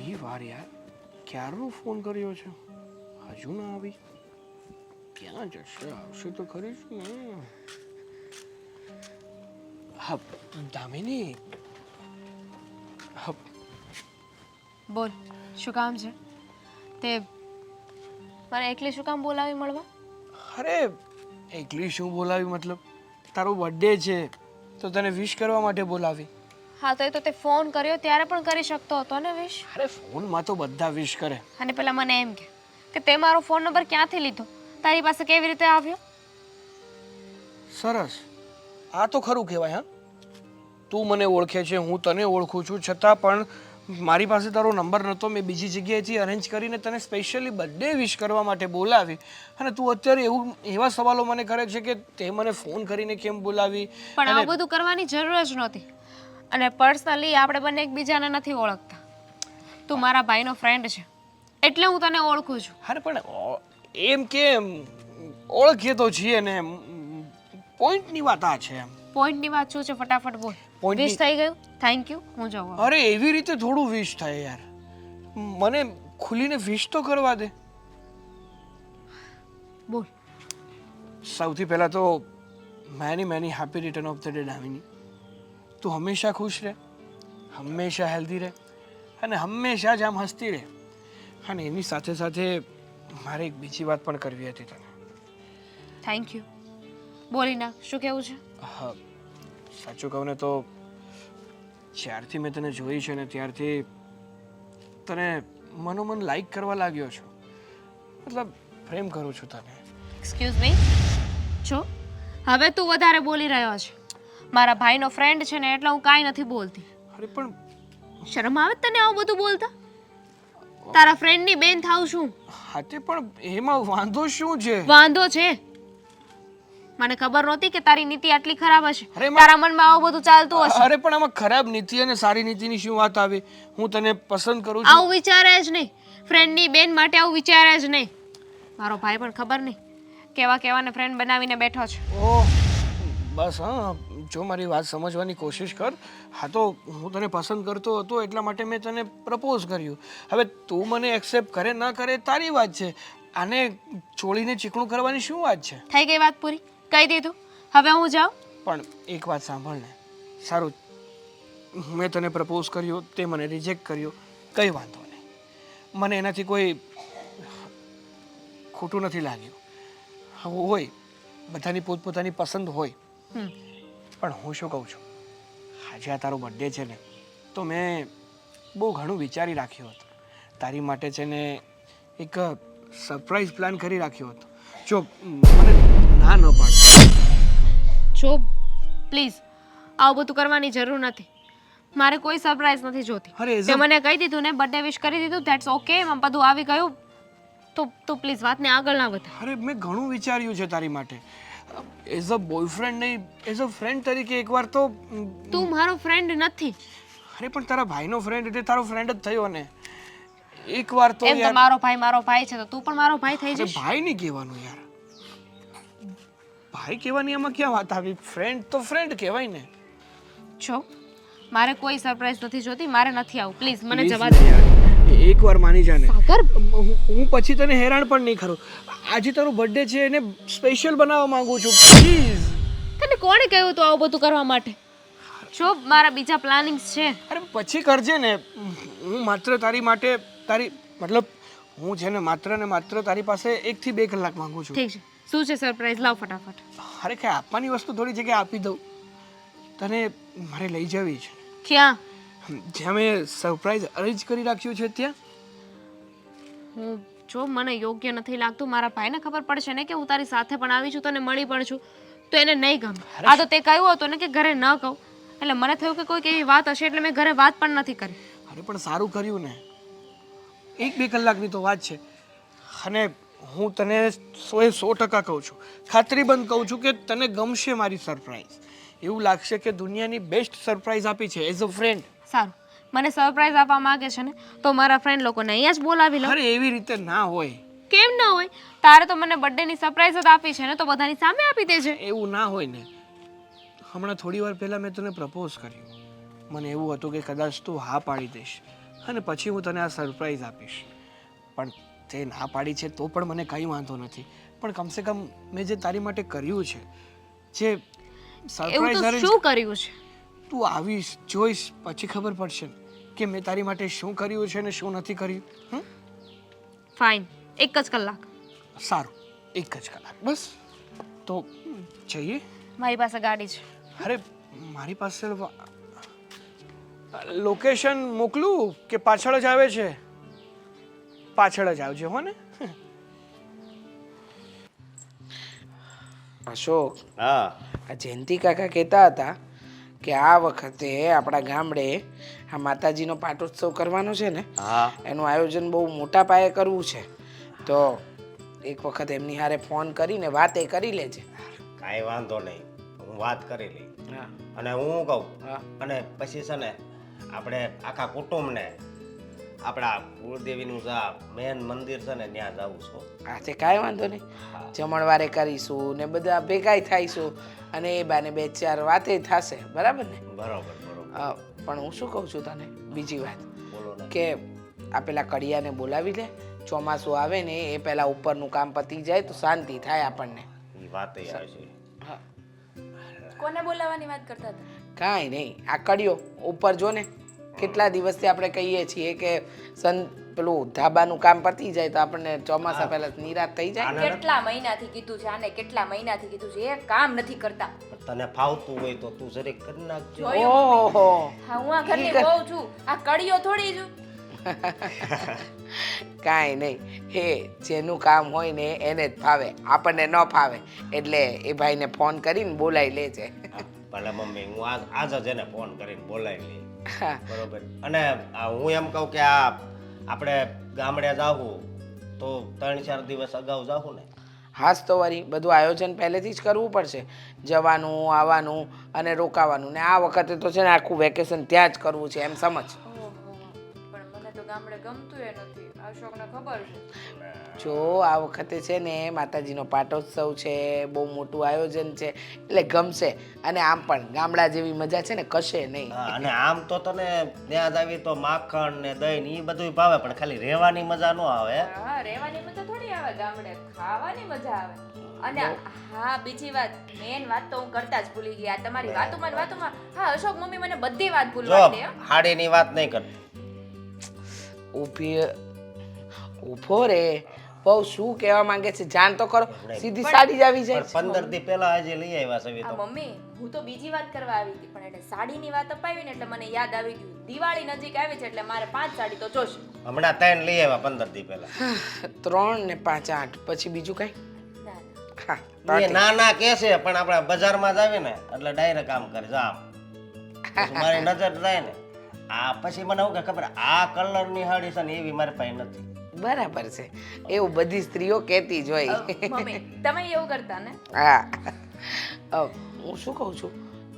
ઘણી વાર યાર ક્યારનો ફોન કર્યો છે હજુ ના આવી ક્યાં જશે આવશે તો ખરી જ ને હા દામિની હા બોલ શું કામ છે તે મને એકલી શું કામ બોલાવી મળવા અરે એકલી શું બોલાવી મતલબ તારો બર્થડે છે તો તને વિશ કરવા માટે બોલાવી હા તો એ તો તે ફોન કર્યો ત્યારે પણ કરી શકતો હતો ને વિશ અરે ફોનમાં તો બધા વિશ કરે અને પેલા મને એમ કે તે મારો ફોન નંબર ક્યાંથી લીધો તારી પાસે કેવી રીતે આવ્યો સરસ આ તો ખરું કહેવાય હા તું મને ઓળખે છે હું તને ઓળખું છું છતાં પણ મારી પાસે તારો નંબર નહોતો મેં બીજી જગ્યાએથી અરેન્જ કરીને તને સ્પેશિયલી બર્થડે વિશ કરવા માટે બોલાવી અને તું અત્યારે એવા સવાલો મને કરે છે કે તે મને ફોન કરીને કેમ બોલાવી પણ આવું બધું કરવાની જરૂર જ નહોતી અને પર્સનલી આપણે બંને એકબીજાને નથી ઓળખતા તું મારા ભાઈનો ફ્રેન્ડ છે એટલે હું તને ઓળખું છું અરે પણ એમ કેમ ઓળખીએ તો છીએ ને પોઈન્ટની વાત આ છે એમ પોઈન્ટની વાત શું છે ફટાફટ બોલ Point વિશ થઈ ગયું થેન્ક યુ હું જાઉં હવે. અરે એવી રીતે થોડું વિશ થાય યાર મને ખુલીને વિશ તો કરવા દે બોલ સૌથી પહેલા તો many happy return of the day Damini તું હંમેશા ખુશ રહે હંમેશા હેલ્ધી રહે અને હંમેશા જ આમ હસતી રહે અને એની સાથે સાથે મારે એક બીજી વાત પણ કરવી હતી તને થેન્ક યુ બોલી ના શું કેવું છે હા સાચું કહું ને તો જ્યારથી મેં તને જોઈ છે ને ત્યારથી તને મનોમન લાઈક કરવા લાગ્યો છું મતલબ પ્રેમ કરું છું તને એક્સક્યુઝ મી જો હવે તું વધારે બોલી રહ્યો છે મારા ભાઈનો ફ્રેન્ડ છે ને એટલે હું કાંઈ નથી બોલતી અરે પણ શરમ આવે તને આવું બધું બોલતા તારા ફ્રેન્ડની બેન થાવ છું હા તે પણ એમાં વાંધો શું છે વાંધો છે મને ખબર નહોતી કે તારી નીતિ આટલી ખરાબ હશે અરે તારા મનમાં આવું બધું ચાલતું હશે અરે પણ આમાં ખરાબ નીતિ અને સારી નીતિની શું વાત આવી હું તને પસંદ કરું છું આવું વિચારે જ નહીં ફ્રેન્ડની બેન માટે આવું વિચારે જ નહીં મારો ભાઈ પણ ખબર નહીં કેવા કેવાને ફ્રેન્ડ બનાવીને બેઠો છે ઓહ બસ હા જો મારી વાત સમજવાની કોશિશ કર હા તો હું તને પસંદ કરતો હતો એટલા માટે મેં તને પ્રપોઝ કર્યું હવે તું મને એક્સેપ્ટ કરે ના કરે તારી વાત છે આને છોડીને ચીકણું કરવાની શું વાત છે થઈ ગઈ વાત પૂરી કહી દીધું હવે હું જાઉં પણ એક વાત સાંભળ ને સારું મેં તને પ્રપોઝ કર્યો તે મને રિજેક્ટ કર્યો કંઈ વાંધો નહીં મને એનાથી કોઈ ખોટું નથી લાગ્યું હોય બધાની પોતપોતાની પસંદ હોય પણ હું શું કહું છું આજે આ તારો બર્થડે છે ને તો મેં બહુ ઘણું વિચારી રાખ્યું હતું તારી માટે છે ને એક સરપ્રાઈઝ પ્લાન કરી રાખ્યો હતો જો મને ના ન પાડ જો પ્લીઝ આવું બધું કરવાની જરૂર નથી મારે કોઈ સરપ્રાઈઝ નથી જોતી અરે તે મને કહી દીધું ને બર્થડે વિશ કરી દીધું ધેટ્સ ઓકે એમાં બધું આવી ગયું તો પ્લીઝ વાતને આગળ ના વધાર અરે મેં ઘણું વિચાર્યું છે તારી માટે એઝ અ બોયફ્રેન્ડ નહીં એઝ અ ફ્રેન્ડ તરીકે એકવાર તો તું મારો ફ્રેન્ડ નથી અરે પણ તારા ભાઈનો ફ્રેન્ડ એટલે તારો ફ્રેન્ડ જ થયો ને એકવાર તો એમ તો મારો ભાઈ છે તો તું પણ મારો ભાઈ થઈ જઈશ ભાઈ નહીં કહેવાનું યાર ભાઈ કહેવાની આમાં ક્યાં વાત આવી ફ્રેન્ડ તો ફ્રેન્ડ કહેવાય ને જો મારે કોઈ સરપ્રાઈઝ નથી જોતી મારે નથી આવું પ્લીઝ મને Please જવા ને દે યાર, એકવાર માની જા ને સાગર હું પછી તને હેરાન પણ નહીં કરું આજે તારો બર્થડે છે એને સ્પેશિયલ બનાવવા માંગુ છું પ્લીઝ તને કોણે કહ્યું તું આવું બધું કરવા માટે જો મારા બીજા પ્લાનિંગ્સ છે અરે પછી કરજે ને હું માત્ર તારી માટે તારી મતલબ હું છે ને માત્ર તારી પાસે 1 થી 2 કલાક માંગુ છું ઠીક છે શું છે સરપ્રાઈઝ લાવ ફટાફટ અરે કઈ આપવાની વસ્તુ થોડી જગ્યાએ આપી દઉં તને મારે લઈ જવી છે ક્યાં જ્યાં મેં સરપ્રાઈઝ અરેન્જ કરી રાખ્યું છે ત્યાં હું જો મને યોગ્ય નથી લાગતું મારા ભાઈને ખબર પડશે ને કે હું તારી સાથે પણ આવી છું તને મળી પણ છું તો એને નહીં ગમે આ તો તે કહ્યું હતું ને કે ઘરે ન કહું એટલે મને થયું કે કોઈક એવી વાત હશે એટલે મેં ઘરે વાત પણ નથી કરી અરે પણ સારું કર્યું ને 1-2 કલાકની તો વાત છે અને હું તને 100% કહું છું ખાતરીબંધ કહું છું કે તને ગમશે મારી સરપ્રાઈઝ એવું લાગશે કે દુનિયાની બેસ્ટ સરપ્રાઈઝ આપી છે એઝ અ ફ્રેન્ડ સારું મને સરપ્રાઈઝ આપવા માંગે છે ને તો મારા ફ્રેન્ડ લોકોને અહીંયા જ બોલાવી લો અરે એવી રીતે ના હોય કેમ ન હોય તારે તો મને બર્થડેની સરપ્રાઈઝ જ આપી છે ને તો બધાની સામે આપી દેજે એવું ના હોય ને હમણાં થોડી વાર પહેલાં મેં તને પ્રપોઝ કર્યું મને એવું હતું કે કદાચ તું હા પાડી દઈશ અને પછી હું તને આ સરપ્રાઈઝ આપીશ. પણ તે ના પાડી છે તો પણ મને કંઈ વાંધો નથી, પણ કમસે કમ મેં જે તારી માટે કર્યું છે, જે એવું સરપ્રાઈઝ તો અરેન્જ, શું કર્યું છે? તું આવીશ જોઈશ પછી ખબર પડશે ને કે મેં તારી માટે શું કર્યું છે ને શું નથી કર્યું. ફાઇન, 1 જ કલાક. સારું, 1 જ કલાક બસ. તો જઈએ. મારી પાસે ગાડી છે. અરે મારી પાસે લોકેશન મોકલું કે પાછળ જ આવે છે? પાછળ જ આવજે હો ને. અશોક, હા આ જયંતિ કાકા કહેતા હતા કે આ વખતે આપણા ગામડે આ માતાજીનો પાટોત્સવ કરવાનો છે ને, હા એનું આયોજન બહુ મોટા પાયે કરવું છે. તો એક વખત એમની હારે ફોન કરીને વાત એ કરી લેજે. કાંઈ વાંધો નહીં, હું વાત કરી લઈ. હા અને હું કહું હા અને પછી છે ને આપણે આખા કુટુંબને આપણા કુળદેવીનું જે મેન મંદિર છે ને ત્યાં જવું છું. હા તે કાંઈ વાંધો નહીં, જમણવારે કરીશું ને બધા ભેગાય થાઈશું અને એ બાને 2-4 વાતે થશે, બરાબર ને? બરોબર બરોબર. પણ હું શું કહું છું તને બીજી વાત, બોલો ને. કે આ પેલા કડિયાને બોલાવી લે. ચોમાસું આવે ને એ પહેલા ઉપરનું કામ પતી જાય તો શાંતિ થાય આપણને. એ વાત આવશે. હા કોને બોલાવવાની વાત કરતા હતા? કાંઈ નહીં, આ કડિયો ઉપર જો ને, કેટલા દિવસથી આપણે કહીએ છીએ કે પેલું ધાબાનું કામ પતી જાય તો આપણને ચોમાસા પહેલા નિરાશ થઈ જાય. કેટલા મહિનાથી કીધું છે આને, કેટલા મહિનાથી કીધું છે, એ કામ નથી કરતા. તને ફાવતું હોય તો તું જરીક કરી નાખજો. જોયું? ઓહો, હા, હું આ ઘરની બહુ છું, આ કડીઓ થોડી છું. કાંઈ નહીં, હે જેનું કામ હોય ને એને જ ફાવે, આપણને ન ફાવે એટલે એ ભાઈને ફોન કરીને બોલાવી લેજે. ભલે મમ્મી, હું આજ જ એને ફોન કરીને બોલાવી લઈ. હા બરોબર. અને હું એમ કહું કે આ આપણે ગામડે જાવું તો 3-4 દિવસ અગાઉ જાવું ને. હાસ તો વળી બધું આયોજન પહેલેથી જ કરવું પડશે, જવાનું આવવાનું અને રોકાવાનું. ને આ વખતે તો છે ને આખું વેકેશન ત્યાં જ કરવું છે, એમ સમજ. ઓહો, પણ મને તો ગામડે ગમતું એ નથી, અશોકને ખબર છે. જો આ વખતે છે ને માતાજીનો પાટોત્સવ છે, બહુ મોટું આયોજન છે એટલે ગમશે. અને આમ પણ ગામડા જેવી મજા છે ને કશે નહીં. હા, અને આમ તો તને ત્યાં જ આવી તો માખણ ને દહીં ને એ બધું ભાવે, પણ ખાલી રહેવાની મજા ન આવે. હા, રહેવાની મજા થોડી આવે ગામડે, ખાવાની મજા આવે. અને હા, બીજી વાત, મેન વાત તો હું કરતા જ ભૂલી ગઈ. આ તમારી વાતોમાં ને વાતોમાં, હા અશોક મમ્મી મને બધી વાત જો ભૂલવા દે. હાડીની વાત નહીં કર. ઊભો રે, બહુ શું કહેવા માંગે છે જાણ તો કરો. સીધી સાડી જ આવી જાય. પણ 15 દી પહેલા આજે લઈ આવ્યા છે આ તો. મમ્મી, હું તો બીજી વાત કરવા આવી હતી, પણ એટલે સાડીની વાત અપાવી ને એટલે મને યાદ આવી ગયું, દિવાળી નજીક આવી છે એટલે મારે 5 સાડી તો જોશે. હમણાં 3 લઈ આવ્યા 15 દી પહેલા. 3 ને 5 8 પછી બીજું કઈ? ના, ના. હા એ ના ના કે છે, પણ આપણે બજારમાં જ આવીએ ને એટલે ડાયરેક્ટ કામ કરે જા. પછી મારી નજર જાય ને આ પછી મને એવું કે ખબર આ કલરની હાડી છે ને એવી મારી પાસે નથી. બરાબર છે, એવું બધી સ્ત્રીઓ કહેતી જ હોય. મમ્મી તમે એવું કરતા ને? હા હું શું કહું છું,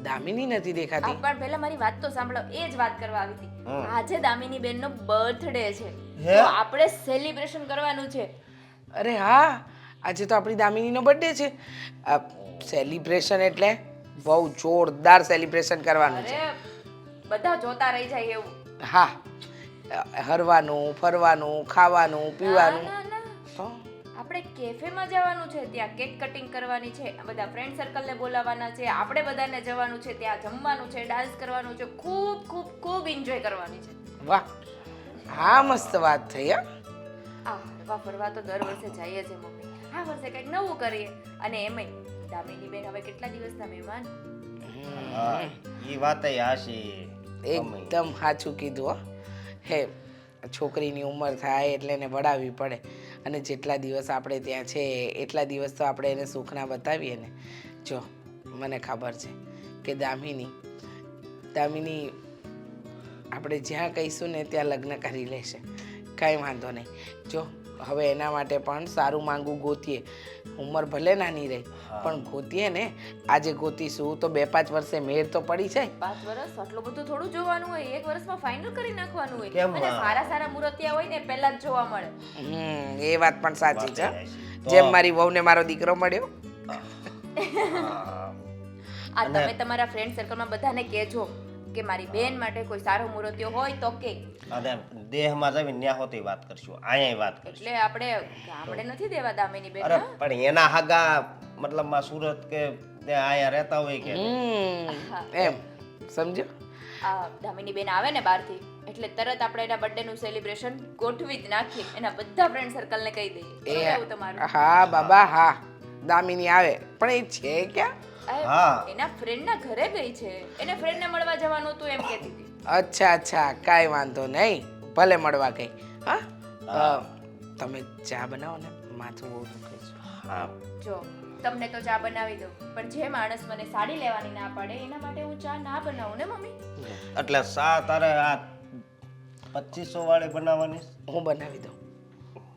દામિની નથી દેખાતી. પણ પહેલા મારી વાત તો સાંભળો, એ જ વાત કરવા આવી હતી. આજે દામિની બેનનો બર્થડે છે, હે? તો આપણે સેલિબ્રેશન કરવાનું છે. અરે હા, આજે તો આપણી દામિનીનો બર્થડે છે. સેલિબ્રેશન એટલે બહુ જોરદાર સેલિબ્રેશન કરવાનું છે. અરે બધા જોતા રહી જાય એવું. હા, હરવાનું ફરવાનું ખાવાનું ના પીવાનું. ના ના, તો આપણે કેફેમાં જવાનું છે, ત્યાં કેક કટિંગ કરવાની છે, બધા ફ્રેન્ડ સર્કલને બોલાવવાના છે, આપણે બધાને જવાનું છે, ત્યાં જમવાનું છે, ડાન્સ કરવાનું છે, ખૂબ ખૂબ ખૂબ એન્જોય કરવાની છે. વાહ, હા મસ્ત વાત થઈ. હા આ હરવા ફરવા તો દર વર્ષે જઈએ છે મમ્મી, આ વર્ષે કંઈક નવું કરીએ. અને એમાંય દામિની બેન હવે કેટલા દિવસના મહેમાન. હા ઈ વાત હાશી. એકદમ સાચું કીધું હો. હે છોકરીની ઉંમર થાય એટલે એને વડાવવી પડે, અને જેટલા દિવસ આપણે ત્યાં છે એટલા દિવસ તો આપણે એને સુખના બતાવીએ ને. જો મને ખબર છે કે દામિની આપણે જ્યાં કહીશું ને ત્યાં લગ્ન કરી લેશે, કાંઈ વાંધો નહીં. જો હવે એના માટે પણ સારું માંગવું ગોતીએ. ઉંમર ભલે નાની રહી પણ ગોતીએ ને. આજે ગોતીશું તો 2-5 વર્ષે મેર તો પડી જાય. 5 વર્ષ આટલું બધું થોડું જોવાનું હોય, 1 વર્ષમાં ફાઇનલ કરી નાખવાનું હોય. કેમ? અને સારા સારા મુરતિયા હોય ને પહેલા જ જોવા મળે. એ વાત પણ સાચી છે. જેમ મારી વહુને મારો દીકરો મળ્યો. આ તમે તમારા ફ્રેન્ડ સર્કલમાં બધાને કહેજો કે મારી બેન માટે કોઈ સારો મુહૂર્ત્યો હોય તો કે. અને દેહમાં જઈને ન્યા હોતી વાત કરશું અહીંયા વાત કરશું. એટલે આપણે ગામડે નથી દેવા દામિની બેન. અરે હા? પણ એના હાગા મતલબમાં સુરત કે ત્યાં અહીંયા રહેતા હોય કે એમ સમજો. આ દામિની બેન આવે ને બહારથી એટલે તરત આપણે એના બર્થડે નું સેલિબ્રેશન ગોઠવી જ નાખીએ. એના બધા ફ્રેન્ડ સર્કલ ને કહી દઈએ. શું કહેવું તમારું? હા બાબા હા, દામિની આવે પણ એ છે ક્યાં? હા. એના ફ્રેન્ડ ના ઘરે ગઈ છે. એને ફ્રેન્ડ ને મળવા જવાનું હતું એમ કહેતી હતી. અચ્છા અચ્છા, કાંઈ વાંધો નહીં, ભલે મળવા ગઈ. હા તમે ચા બનાવો ને, માથું બહુ દુખે છે. હા જો તમને તો ચા બનાવી દઉં પણ જે માણસ મને સાડી લેવાની ના પાડે એના માટે હું ચા ના બનાવું ને મમ્મી. એટલે સા તારે આ 2500 વાળી બનાવવાની છે? હું બનાવી દઉં,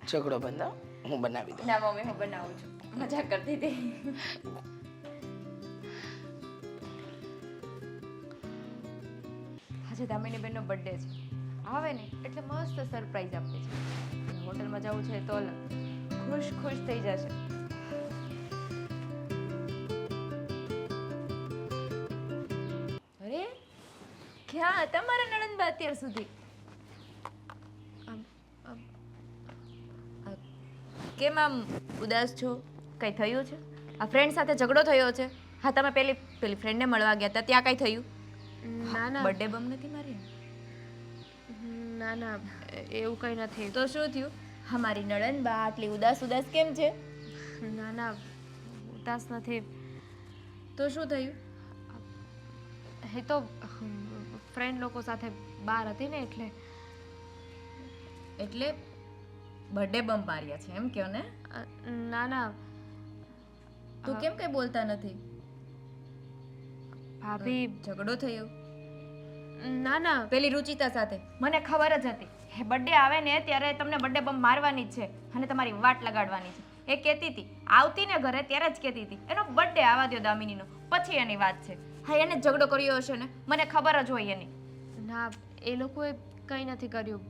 ઝઘડો બંધાવ, હું બનાવી દઉં. ના મમ્મી હું બનાવું છું, મજાક કરતી હતી. આજે દામિની બેનનો બર્થડે છે. આવે ને એટલે મસ્ત સરપ્રાઈઝ આપે છે. હોટલમાં જવું છે તો અલગ, ખુશ ખુશ થઈ જશે. અરે ક્યાં હતા મારા નણંદબા અત્યાર સુધી? કેમ આમ ઉદાસ છો? કઈ થયું છે? આ ફ્રેન્ડ સાથે ઝઘડો થયો છે? હા તમે પેલી ફ્રેન્ડને મળવા ગયા હતા ત્યાં કઈ થયું? ના ના બર્થડે બમ નથી મારી? ના ના એવું કંઈ નથી. તો શું થયું? હા મારી નણંદબા આટલી ઉદાસ ઉદાસ કેમ છે? ના ના ઉદાસ નથી. તો શું થયું? એ તો ફ્રેન્ડ લોકો સાથે બહાર હતી ને એટલે. એટલે બર્થડે બમ માર્યા છે એમ કહો ને? ના ના તું કેમ કઈ બોલતા નથી? ભાભી ઝઘડો થયો? ના ના પેલી રુચિતા સાથે મને ખબર જ હતી હે બર્થડે આવે ને ત્યારે તમને બર્થડે બમ મારવાની જ છે અને તમારી વાટ લગાડવાની છે. એ કહેતી હતી આવતી ને ઘરે ત્યારે જ કહેતી હતી એનો બર્થડે આવવા દો દામિનીનો, પછી એની વાત છે. હા એને ઝઘડો કર્યો હશે ને, મને ખબર જ હોય એની. ના એ લોકોએ કંઈ નથી કર્યું.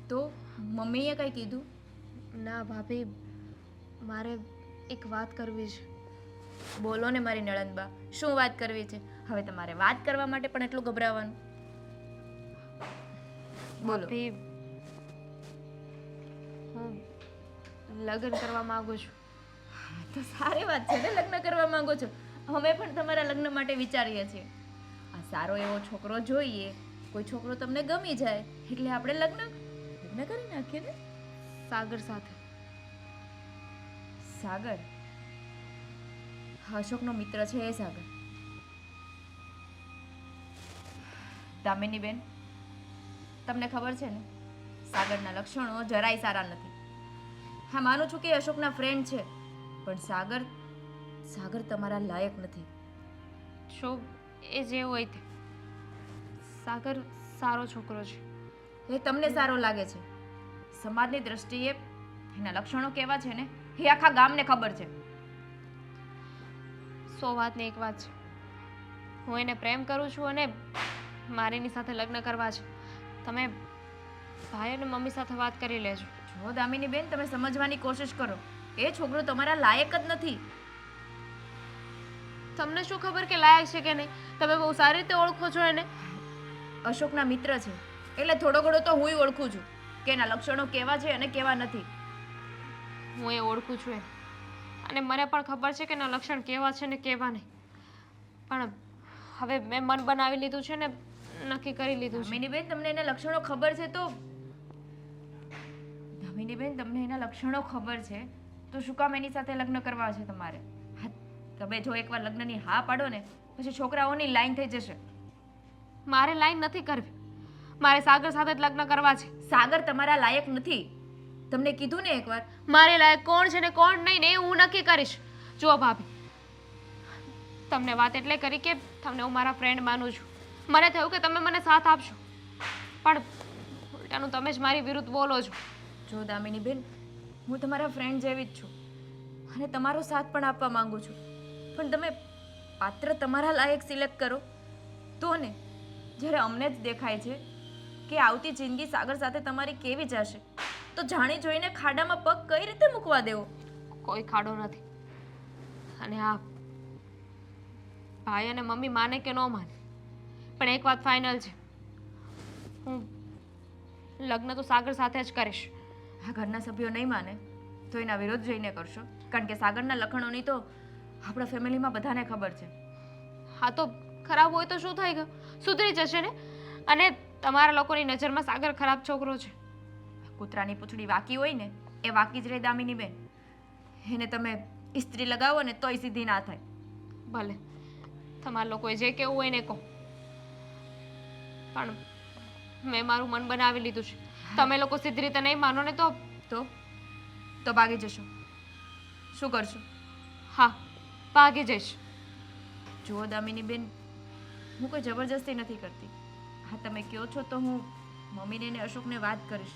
તો મમ્મીએ કંઈ કીધું? ના ભાભી મારે એક વાત કરવી છે. બોલો ને મારી નણંદબા, શું વાત કરવી છે? હવે તમારે વાત કરવા માટે પણ એટલું ગભરાવાનું? બોલો. ભાભી હું લગ્ન કરવા માંગુ છું. તો સારી વાત છે ને, લગ્ન કરવા માંગો છો. અમે પણ તમારા લગ્ન માટે વિચારીએ છીએ. આ સારો એવો છોકરો જોઈએ, કોઈ છોકરો તમને ગમી જાય એટલે આપણે લગ્ન કરી નાખીએ ને. સાગર સાથે. સાગર? અશોકનો મિત્ર છે એ સાગર? દામિની બેન તમને ખબર છે ને સાગરના લક્ષણો જરાય સારા નથી. હા માનું છું કે અશોકના ફ્રેન્ડ છે પણ સાગર તમારા લાયક નથી. જો એ જે હોય તે, સાગર સારો છોકરો છે. એ તમને સારો લાગે છે, સમાજની દ્રષ્ટિએ એના લક્ષણો કેવા છે ને એ આખા ગામને ખબર છે. 100 વાતની એક વાત છે, હું એને પ્રેમ કરું છું અને મારે એની સાથે લગ્ન કરવા છે. તમે ભાઈ અને મમ્મી સાથે વાત કરી લેજો. જો દામિની બેન તમે સમજવાની કોશિશ કરો, એ છોકરો તમારા લાયક જ નથી. તમને શું ખબર કે લાયક છે કે નહીં? તમે બહુ સારી રીતે ઓળખો છો એને. અશોકના મિત્ર છે એટલે થોડો ઘણો તો હુંય ઓળખું છું કે એના લક્ષણો કેવા છે અને કેવા નથી. હું એ ઓળખું છું એ, અને મને પણ ખબર છે કે એના લક્ષણ કેવા છે ને કેવા નહીં. પણ હવે મેં મન બનાવી લીધું છે ને, નક્કી કરી લીધું છે. દામિની બેન તમને એના લક્ષણો ખબર છે તો દામિની બેન તમને એના લક્ષણો ખબર છે તો શું કામ એની સાથે લગ્ન કરવા છે તમારે? હા તમે જો એકવાર લગ્નની હા પાડો ને પછી છોકરાઓની લાઈન થઈ જશે. મારે લાઈન નથી કરવી, મારે સાગર સાથે જ લગ્ન કરવા છે. સાગર તમારા લાયક નથી, તમને કીધું ને એકવાર. મારે લાયક કોણ છે ને કોણ નહીં ને એ હું નક્કી કરીશ. જુઓ ભાભી, તમને વાત એટલે કરી કે તમને હું મારા ફ્રેન્ડ માનું છું. મને થયું કે તમે મને સાથ આપશો, પણ ઉલટાનું તમે જ મારી વિરુદ્ધ બોલો છો. જો દામિની બેન, હું તમારા ફ્રેન્ડ જેવી જ છું અને તમારો સાથ પણ આપવા માંગુ છું, પણ તમે પાત્ર તમારા લાયક સિલેક્ટ કરો તો ને. જ્યારે અમને જ દેખાય છે કે આવતી જિંદગી સાગર સાથે તમારી કેવી જશે તો જાણી જોઈને ખાડામાં પગ કઈ રીતે મૂકવા દેવો? કોઈ ખાડો નથી. અને હા, ભાઈ અને મમ્મી માને કે ન માને, પણ એક વાત ફાઇનલ છે, હું લગ્ન તો સાગર સાથે જ કરીશ. આ ઘરના સભ્યો નહીં માને તો એના વિરોધ જઈને કરશો, કારણ કે સાગરના લખણોની તો આપણા ફેમિલીમાં બધાને ખબર છે. હા તો ખરાબ હોય તો શું થઈ ગયું, સુધરી જશે ને. અને તમારા લોકોની નજરમાં સાગર ખરાબ છોકરો છે. કૂતરાની પૂંછડી વાકી હોય ને એ વાકી જ રહે દામિની બેન. એને તમે ઇસ્ત્રી લગાવો ને તોય સીધી ના થાય. ભલે તમારા લોકોએ જે કેવું હોય ને કહો, પણ મેં મારું મન બનાવી લીધું છે. તમે લોકો સીધી રીતે નહીં માનો ને તો તો ભાગી જશો. શું કરશો? હા, ભાગી જઈશ. જુઓ દામિની બેન, હું કોઈ જબરજસ્તી નથી કરતી. હા, તમે કહો છો તો હું મમ્મીને ને અશોકને વાત કરીશ.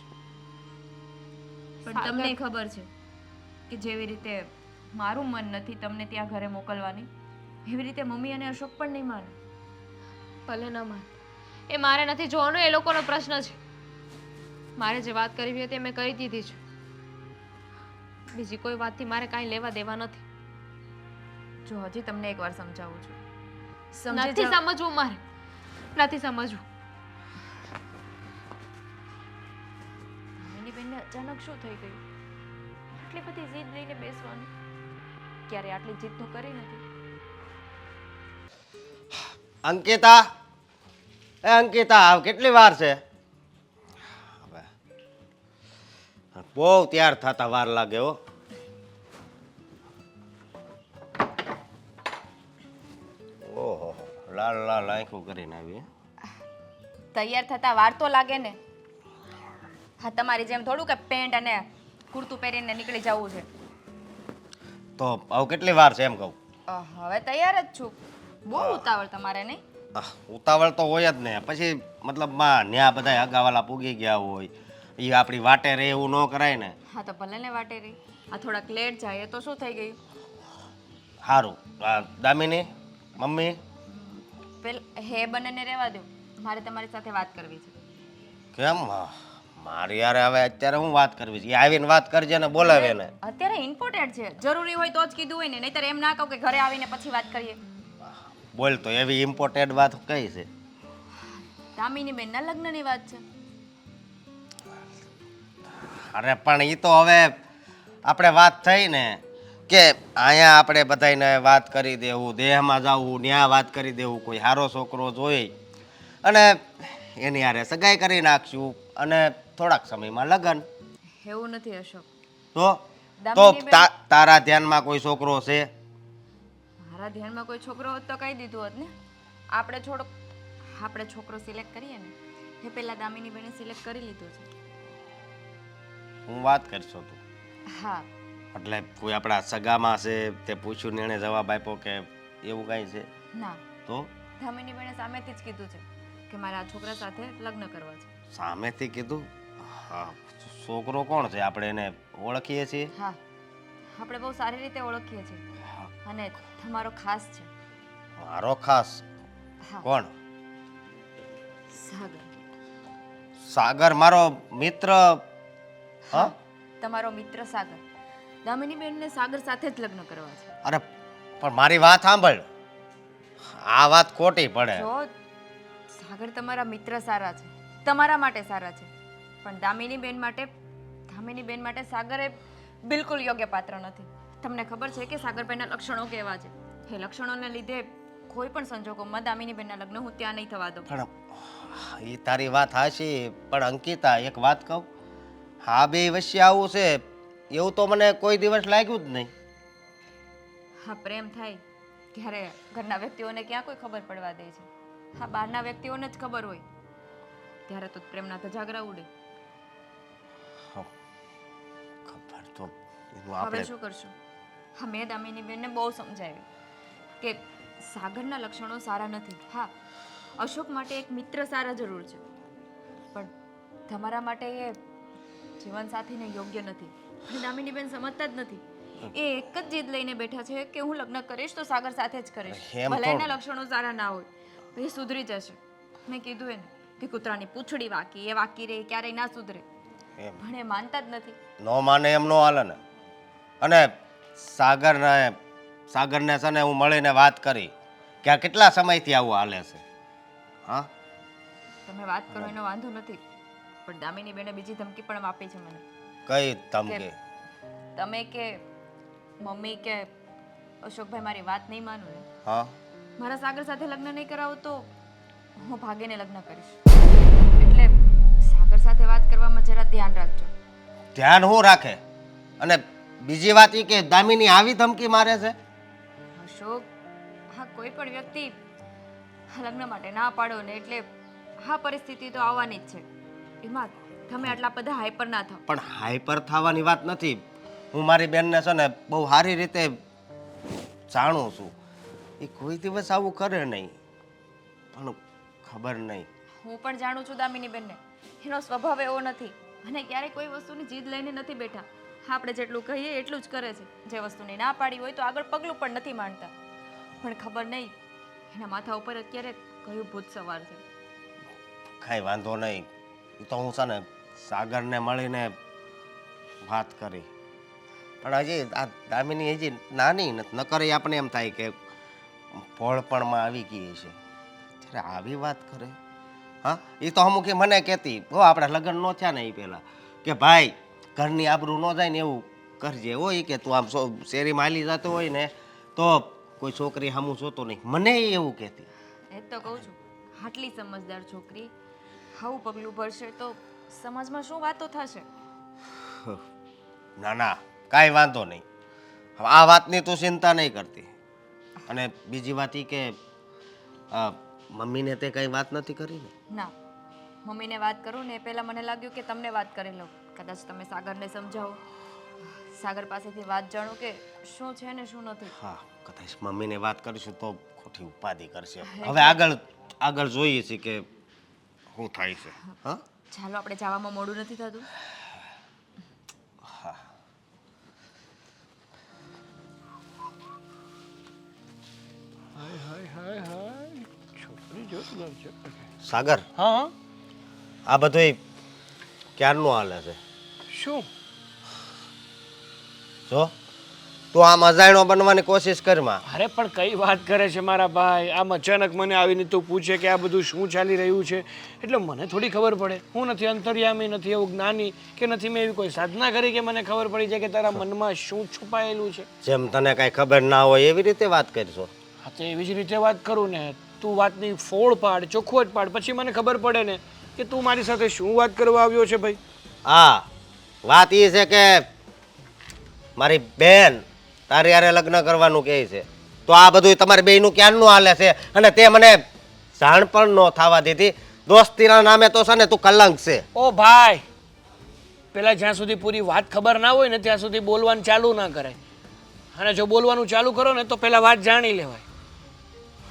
પણ સાગર- તમને ખબર છે કે જેવી રીતે મારું મન નથી તમને ત્યાં ઘરે મોકલવાની, એવી રીતે મમ્મી અને અશોક પણ નહીં માને. ભલે ન માન, એ મારે નથી જોવાનું, એ લોકોનો પ્રશ્ન છે. મારે જે વાત કરવી હતી મેં કરી દીધી છે. બીજી કોઈ વાતથી મારે કાંઈ લેવા દેવા નથી. જો હજી તમને એકવાર સમજાવું છું, નથી સમજવું મારે, નથી સમજવું. દામિની બેનને અચાનક શું થઈ ગયું? આટલી બધી જીદ લઈને બેસવાનું, ક્યારે આટલી જીદ તો કરી નથી. અંકિતા, એ અંકિતા, આવ કેટલી વાર છે? હવે બહુ તૈયાર થતા વાર લાગે હો. ઓહો, લાલ લાલ આંખું કરીને આવી. તૈયાર થતા વાર તો લાગે ને. હા, તમારી જેમ થોડું કે પેન્ટ અને કુર્તું પહેરીને નીકળી જવું છે. તો આવ કેટલી વાર છે એમ કહું? હવે તૈયાર જ છું. બહુ ઉતાવળ તમારે નહીં? ઉતાવળ તો હોય જ ને. પછી મતલબમાં ન્યા બધા અગાવાલા પૂગી ગયા હોય, એ આપણી વાટે રહે એવું ન કરાય ને. હા, તો ભલે ને વાટે રહી. આ થોડાક લેટ જાય તો શું થઈ ગયું? સારું, દામિની મમ્મી હે બંનેને રહેવા દો, મારે તમારી સાથે વાત કરવી છે. કેમ? મારી યાર હવે અત્યારે હું વાત કરવી છે? એ આવીને વાત કરજે ને બોલાવે ને. અત્યારે ઇમ્પોર્ટન્ટ છે, જરૂરી હોય તો જ કીધું હોય ને, નહીતર એમ ના કહું કે ઘરે આવીને પછી વાત કરીએ. બોલ તો, એવી ઇમ્પોર્ટન્ટ વાત કઈ છે? દામિની બેનના લગ્નની વાત છે. અરે પણ એ તો હવે આપણે વાત થઈ ને કે અહીંયા આપણે બધાને વાત કરી દેવું, દેહમાં જવું, ત્યાં વાત કરી દેવું, કોઈ સારો છોકરો જોઈ અને એની હારે સગાઈ કરી નાખશું અને થોડાક સમયમાં લગ્ન. એવું નથી અશોક. તો દામિની બેન- તારા ધ્યાનમાં કોઈ છોકરો છે? મારા ધ્યાનમાં કોઈ છોકરો હોત તો કહી દીધું હોત ને. આપણે છોકરો સિલેક્ટ કરીએ ને એ પહેલા દામિની બેને સિલેક્ટ કરી લીધો છે. હું વાત કરશો તું? હા, એટલે કોઈ આપણા સગામાં છે તે પૂછ્યું ને એણે જવાબ આપ્યો કે એવું કાંઈ છે? ના, તો દામિની બેને સામેથી જ કીધું છે કે મારે આ છોકરા સાથે લગ્ન કરવા છે. સામેથી કીધું? હા, છોકરો કોણ છે? આપણે એને ઓળખીએ છીએ? હા, આપણે બહુ સારી રીતે ઓળખીએ છીએ અને તમારો ખાસ છે. મારો ખાસ? હા, કોણ? સાગર. સાગર મારો મિત્ર? હા, તમારો મિત્ર સાગર. દામિની બેનને સાગર સાથે જ લગ્ન કરવા છે. અરે પણ મારી વાત સાંભળ, આ વાત ખોટી પડે. જો સાગર તમારા મિત્ર સારા છે, તમારા માટે સારા છે, પણ દામિની બેન માટે સાગર એ બિલકુલ યોગ્ય પાત્ર નથી. તમને ખબર છે કે સાગરભાઈના લક્ષણો કેવા છે? એ લક્ષણોને લીધે કોઈ પણ સંજોગોમાં દામિની બેનના લગ્ન હું ત્યાં નહીં થવા દઉં. પણ એ તારી વાત હાચી, પણ અંકિતા એક વાત કહું, હા બે વચ્ચે આવું છે એવું તો મને કોઈ દિવસ લાગ્યું જ નહીં. હા, પ્રેમ થાય ત્યારે ઘરના વ્યક્તિઓને ક્યાં કોઈ ખબર પડવા દે છે? હા, બહારના વ્યક્તિઓને જ ખબર હોય ત્યારે તો પ્રેમના ધજાગરા ઉડે. ખબર તો એનું હવે આપણે શું કરશું? હા, મેં દામિની બેનને બહુ સમજાવ્યું કે સાગરના લક્ષણો સારા નથી. હા, અશોક માટે એક મિત્ર સારા જરૂર છે, પણ તમારા માટે એ જીવનસાથીને યોગ્ય નથી. અને દામિની બેન સમજતા જ નથી. એ એક જ જીદ લઈને બેઠા છે કે હું લગ્ન કરીશ તો સાગર સાથે જ કરીશ. એમ ભલે તો- એના લક્ષણો સારા ના હોય તો એ સુધરી જશે. મેં કીધું એને કે કૂતરાની પૂંછડી વાકી એ વાકી રહે, ક્યારેય ના સુધરે. એમ પણ એ માનતા જ નથી. ન માને એમ નો હાલે ને. અને સાગરને છે ને હું મળીને વાત કરી કે આ કેટલા સમયથી આવું હાલે છે. હા તમે વાત કરો એનો વાંધો નથી, પણ દામિની બેને બીજી ધમકી પણ આપી છે મને. કઈ ધમકી? તમે કે મમ્મી કે અશોકભાઈ મારી વાત નહીં માનો ને, હા મારા સાગર સાથે લગ્ન નહીં કરાવો તો હું ભાગીને લગ્ન કરીશ. એટલે સાગર સાથે વાત કરવામાં જરા ધ્યાન રાખજો. ધ્યાન હું રાખે? અને બીજી વાત એ કે દામિની આવી ધમકી મારે છે. અશોક, હા કોઈ પણ વ્યક્તિ લગ્ન માટે ના પાડો ને એટલે હા પરિસ્થિતિ તો આવવાની જ છે. એમાં તમે આટલા બધા હાઈપર ના થાઓ. પણ હાઈપર થવાની વાત નથી. હું મારી બેનને છે ને બહુ સારી રીતે જાણું છું. એ કોઈ દિવસ આવું કરે નહીં, પણ ખબર નહીં. હું પણ જાણું છું દામિની બેનને, એનો સ્વભાવ એવો નથી અને ક્યારેય કોઈ વસ્તુની જીદ લઈને નથી બેઠા. આપણે જેટલું કહીએ એટલું જ કરે છે. જે વસ્તુની ના પાડી હોય તો આગળ પગલું પણ નથી માંડતા. પણ ખબર નહીં એના માથા ઉપર અત્યારે કયું ભૂત સવાર છે. કાંઈ વાંધો નહીં. એ તો હું છે ને સાગરને મળીને વાત કરી, પણ હજી આ દામિની હજી નાની નથી. ન કરે આપણે એમ થાય કે ભોળપણમાં આવી ગઈ છે, ત્યારે આવી વાત કરે. હા એ તો અમુક મને કહેતી, હો આપણે લગ્ન ન થયા ને એ પહેલાં, કે ભાઈ ઘરની આબરૂ ન જાય ને એવું કરજે. હોય કે તું આમ શેરીમાં હાલી જતો હોય ને તો કોઈ છોકરી સામું જોતો નહીં. મને એવું કહેતી. એ જ તો કહું છું, આટલી સમજદાર છોકરી આવું પગલું ભરશે તો સમાજમાં શું વાતો થશે. ના ના કાંઈ વાંધો નહીં. હવે આ વાતની તું ચિંતા નહીં કરતી. અને બીજી વાત એ કે મમ્મીને તે કંઈ વાત નથી કરી ને? ના, મમ્મીને વાત કરું ને એ પહેલાં મને લાગ્યું કે તમને વાત કરી લઉં. કદાચ તમે સાગરને સમજાવો, સાગર પાસેથી વાત જાણો કે શું છે ને શું નથી. હા કદાચ મમ્મીને વાત કરીશું તો ખોટી ઉપાધિ કરશે. હવે આગળ જોઈએ છે કે શું થાય છે. હા ચાલો આપણે જવામાં મોડું નથી થતું. હાય હાય હાય હાય છોકરી જોરદાર છે. સાગર, હા હા આ બધું ક્યારનું હાલે છે? શું? જો તું આમ અજાણ્યો બનવાની કોશિશ કરમાં. અરે પણ કઈ વાત કરે છે મારા ભાઈ? આમ અચાનક મને આવીને તું પૂછે કે આ બધું શું ચાલી રહ્યું છે, એટલે મને થોડી ખબર પડે. હું નથી અંતર્યામી, નથી એવું જ્ઞાની, કે નથી મેં એવી કોઈ સાધના કરી કે મને ખબર પડી જાય કે તારા મનમાં શું છુપાયેલું છે. જેમ તને કાંઈ ખબર ના હોય એવી રીતે વાત કરશો. હા તો એવી જ રીતે વાત કરું ને. તું વાતની ફોડ પાડ, ચોખવટ પાડ, પછી મને ખબર પડે ને કે તું મારી સાથે શું વાત કરવા આવ્યો છે ભાઈ. હા વાત એ છે કે મારી બેન તારી હારે લગ્ન કરવાનું કહે છે, તો આ બધું તમારી બેયનું ક્યારનું હાલે છે? અને તે મને જાણ પણ ન થવા દીધી. દોસ્તીના નામે તો છે ને તું કલંક છે. ઓ ભાઈ, પેલા જ્યાં સુધી પૂરી વાત ખબર ના હોય ને ત્યાં સુધી બોલવાનું ચાલુ ના કરાય. અને જો બોલવાનું ચાલુ કરો ને તો પેલા વાત જાણી લેવાય.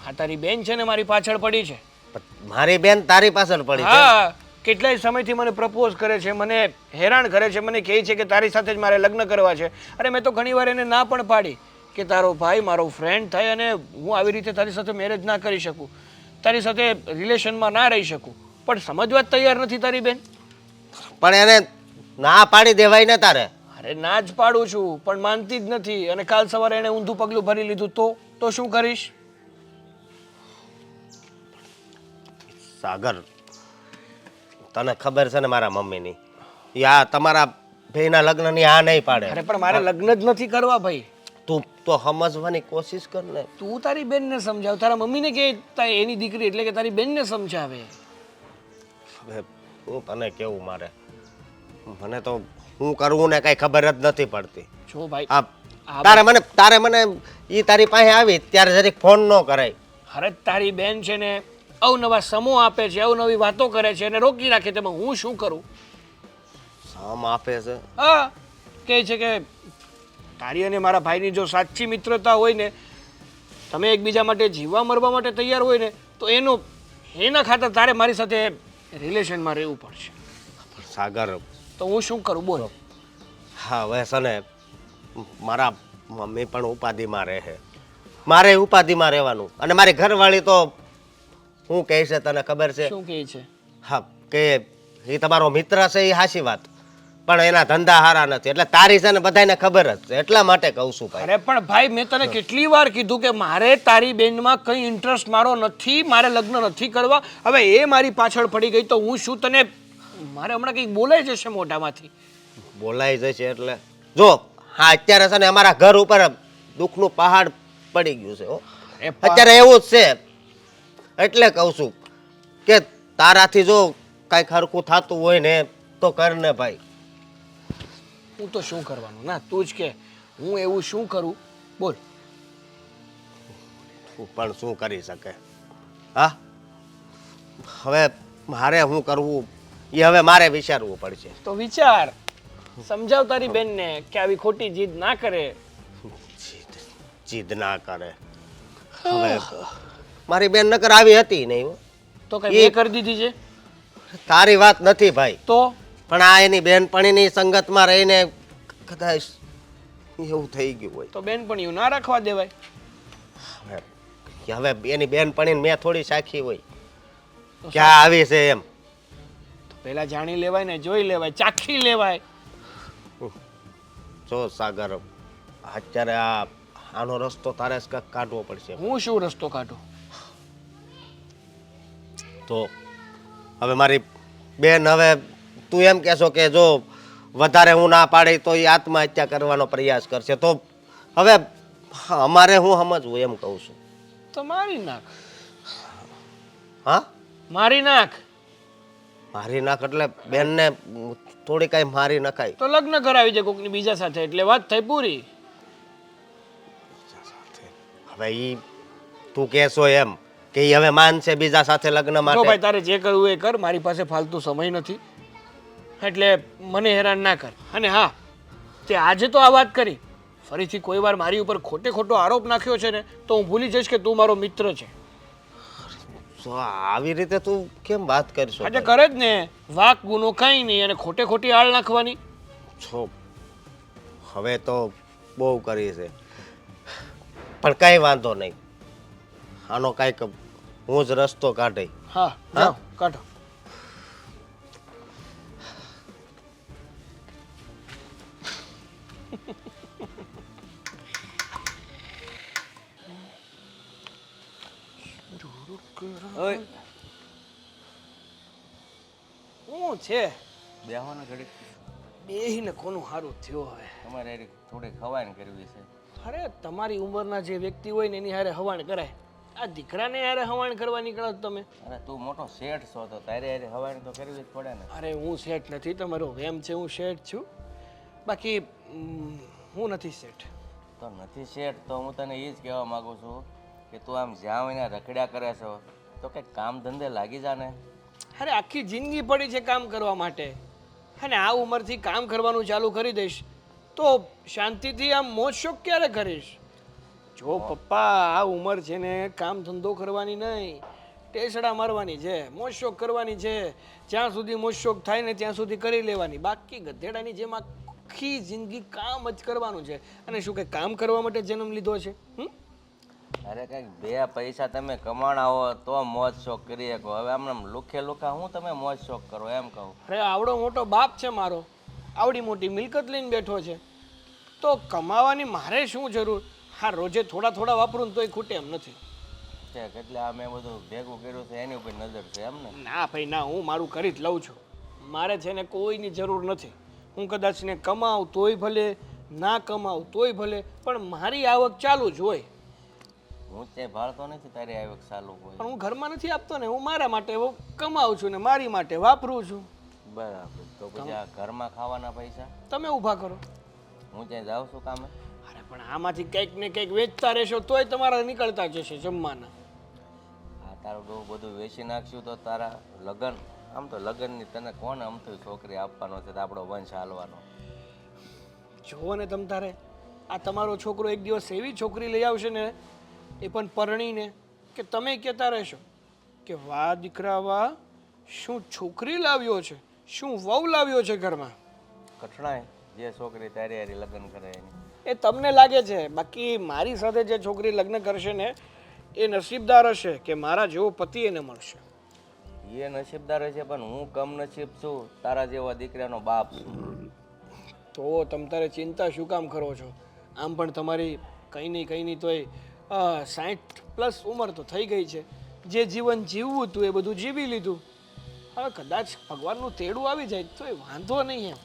આ તારી બેન છે ને મારી પાછળ પડી છે. મારી બેન તારી પાછળ પડી છે? હા, કેટલાય સમયથી મને પ્રપોઝ કરે છે, મને હેરાન કરે છે, મને કહે છે કે તારી સાથે જ મારે લગ્ન કરવા છે. અરે મેં તો ઘણીવાર એને ના પણ પાડી કે તારો ભાઈ મારો ફ્રેન્ડ થાય અને હું આવી રીતે તારી સાથે મેરેજ ના કરી શકું, તારી સાથે રિલેશનમાં ના રહી શકું. પણ સમજવા જ તૈયાર નથી તારી બેન. પણ એને ના પાડી દેવાય ને તારે. અરે ના જ પાડું છું પણ માનતી જ નથી. અને કાલ સવારે એને ઊંધું પગલું ભરી લીધું તો શું કરીશ? સાગર, તને ખબર છે ને મારા મમ્મીની, યા તમારા ભાઈના લગ્નની આ નહીં પાડે. અરે પણ મારે લગ્ન જ નથી કરવા ભાઈ. તું તો સમજવાની કોશિશ કર ને. તું તારી બેનને સમજાવ, તારા મમ્મીને કે એની દીકરી એટલે કે તારી બેનને સમજાવે. હવે હું તને કેવું, મારે મને તો હું કરવું ને કઈ ખબર જ નથી પડતી. જો ભાઈ, તારે મને ઈ તારી પાસે આવી ત્યારે જરીક ફોન ન કરાય. અરે તારી બેન છે ને અવનવા સમૂહ આપે છે, અવનવી વાતો કરે છે અને રોકી રાખે, તેમાં હું શું કરું? સમ આપે છે? હા, કહે છે કે તારી અને મારા ભાઈની જો સાચી મિત્રતા હોય ને, તમે એકબીજા માટે જીવવા મરવા માટે તૈયાર હોય ને, તો એના ખાતર તારે મારી સાથે રિલેશનમાં રહેવું પડશે. સાગર, તો હું શું કરું બોલો? હા હવે છે ને મારા મમ્મી પણ ઉપાધિમાં રહે, મારે ઉપાધિમાં રહેવાનું. અને મારી ઘરવાળી તો શું કહે છે તને ખબર છે? શું કહે છે? હા કે એ તમારો મિત્ર છે એ હાચી વાત, પણ એના ધંધા હારા નથી એટલે તારી છે ને બધાને ખબર જ છે એટલા માટે કહું છું ભાઈ. અરે પણ ભાઈ મેં તને કેટલી વાર કીધું કે મારે તારી બેનમાં કંઈ ઇન્ટરેસ્ટ મારો નથી, મારે લગ્ન નથી કરવા. હવે એ મારી પાછળ પડી ગઈ તો હું શું તને મારે હમણાં કંઈક બોલાઈ જશે મોઢામાંથી. બોલાઈ જશે એટલે જો હા અત્યારે છે ને અમારા ઘર ઉપર દુઃખનું પહાડ પડી ગયું છે હો. અત્યારે એવું જ છે એટલે કહું છું કે તારાથી જો કાંઈક હરખું થતું હોય ને તો કર ને ભાઈ. હું તો શું કરવાનું ના તું જ કે હું એવું શું કરું બોલ. તું પણ શું કરી શકે હા હવે મારે શું કરવું એ હવે મારે વિચારવું પડશે. તો વિચાર સમજાવ તારી બેનને કે આવી ખોટી જીદ ના કરે. જીદ ના કરે હવે મારી બેન નકર આવી હતી નહીં હો. તો કઈ મેં કરી દીધી છે તારી વાત નથી ભાઈ તો પણ આ એની બેનપણીની સંગતમાં રહીને કદાચ એવું થઈ ગયું હોય તો બેનપણીયું ના રાખવા દેવાય. હવે એની બેનપણીને મેં થોડી સાખી હોય ક્યાં આવી છે એમ તો પેલા જાણી લેવાય ને જોઈ લેવાય ચાખી લેવાય. જો સાગર અત્યારે આનો રસ્તો તારે જ કાંઈક કાઢવો પડશે. હું શું રસ્તો કાઢું? તો હવે મારી બેન હવે તું એમ કહેશો કે જો વધારે હું ના પાડી તો એ આત્મહત્યા કરવાનો પ્રયાસ કરશે તો હવે અમારે હું સમજવું એમ કહું છું. તો મારી નાખ. હા મારી નાખ મારી નાખ એટલે બેનને થોડી કાંઈ મારી નખાય તો લગ્ન કરાવી દે કોકની બીજા સાથે એટલે વાત થઈ પૂરી. હવે ઈ તું કહેશો એમ કે ઈ હવે માનશે બીજા સાથે લગ્ન જો માટે. ભાઈ તારે જે કરવું એ કર, મારી પાસે ફાલતુ સમય નથી એટલે મને હેરાન ના કર. અને હા તે આજે તો આ વાત કરી, ફરીથી કોઈ વાર મારી ઉપર ખોટે ખોટો આરોપ નાખ્યો છે ને તો હું ભૂલી જઈશ કે તું મારો મિત્ર છે. તો આવી રીતે તું કેમ વાત કરશો આજે કરે જ ને વાક ગુનો કાંઈ નહીં અને ખોટે ખોટી આળ નાખવાની. છો હવે તો બહુ કરી છે પણ કઈ વાંધો નહીં આનો કાંઈક હું જ રસ્તો કાઢી. હા જાઓ કાઢો. ઓય શું છે બેહવાનો ઘડીક બેહીને કોનું સારું થયું હવે? તમારે હારે થોડી ખવાઈને કરવી છે. અરે તમારી ઉંમરના જે વ્યક્તિ હોય ને એની હારે હવાણ કરાય, આ દીકરાને હારે હવાણ કરવા નીકળો છો તમે. અરે તું મોટો શેઠ છો તો તારે હારે હવાઈને તો કરવી જ પડે ને. અરે હું શેઠ નથી, તમારો વેમ છે હું શેઠ છું, બાકી હું નથી શેઠ. તો નથી શેઠ તો હું તને એ જ કહેવા માગું છું કે તું આમ જ્યાં હોય ને રખડ્યા કરે છો તો કંઈક કામ ધંધે લાગી જા ને. અરે આખી જિંદગી પડી છે કામ કરવા માટે અને આ ઉંમરથી કામ કરવાનું ચાલુ કરી દઈશ તો શાંતિથી આમ મોજ શોખ ક્યારે કરીશ? જો પપ્પા આ ઉંમર છે ને કામ ધંધો કરવાની નહીં, ટેસડા મારવાની છે, મોજ શોખ કરવાની છે. જ્યાં સુધી મોજ શોખ થાય ને ત્યાં સુધી કરી લેવાની, બાકી ગધેડાની જેમ આખી જિંદગી કામ જ કરવાનું છે. અને શું કે કામ કરવા માટે જન્મ લીધો છે? અરે કંઈક બે પૈસા તમે કમાણા હો તો મોજ શોખ કરી શકો. હવે આમ લુખે લુખા હું તમે મોજ શોખ કરો એમ કહું. અરે આવડો મોટો બાપ છે મારો, આવડી મોટી મિલકત લઈને બેઠો છે તો કમાવાની મારે શું જરૂર? હા રોજે થોડા થોડા વાપરું ને તોય ખૂટે એમ નથી. એટલે આ મેં બધું ભેગું કર્યું છે એની ઉપર નજર છે એમ ને. ના ભાઈ ના, હું મારું કરી જ લઉં છું. મારે છે ને કોઈની જરૂર નથી. હું કદાચ ને કમાઉં તોય ભલે, ના કમાઉં તોય ભલે, પણ મારી આવક ચાલુ જ હોય. હું તે ભાળતો નથી તારી આવક ચાલુ હોય. પણ હું ઘરમાં નથી આપતો ને, હું મારા માટે કમાઉં છું ને મારી માટે વાપરું છું. બરાબર. તો પછી આ ઘરમાં ખાવાના પૈસા તમે ઊભા કરો. હું ત્યાં જાઉં છું કામે. અરે પણ આમાંથી કંઈક ને કંઈક વેચતા રહેશો તોય તમારા નીકળતા જશે જમવાના. આ તારું બહુ બધું વેચી નાખશું તો તારા લગ્ન, આમ તો લગ્નની તને કોણ અમથું છોકરી આપવાનો છે તો આપણો વંશ હાલવાનો. જુઓ ને તમ તારે આ તમારો છોકરો એક દિવસ એવી છોકરી લઈ આવશે ને, એ પણ પરણીને, કે તમે કહેતા રહેશો કે વાહ દીકરા વાહ, શું છોકરી લાવ્યો છે, શું વહુ લાવ્યો છે ઘરમાં. કઠણાય જે છોકરી તારી હારી લગ્ન કરે એની. એ તમને લાગે છે, બાકી મારી સાથે જે છોકરી લગ્ન કરશે ને એ નસીબદાર હશે કે મારા જેવો પતિ એને મળશે. એ નસીબદાર છે પણ હું કમ નસીબ છું, તારા જેવા દીકરાનો બાપ છું. તો તમ તારે ચિંતા શું કામ કરો છો? આમ પણ તમારી કંઈ નહીં તોય 60+ ઉંમર તો થઈ ગઈ છે. જે જીવન જીવવું હતું એ બધું જીવી લીધું. હવે કદાચ ભગવાનનું તેડું આવી જાય તો એ વાંધો નહીં એમ.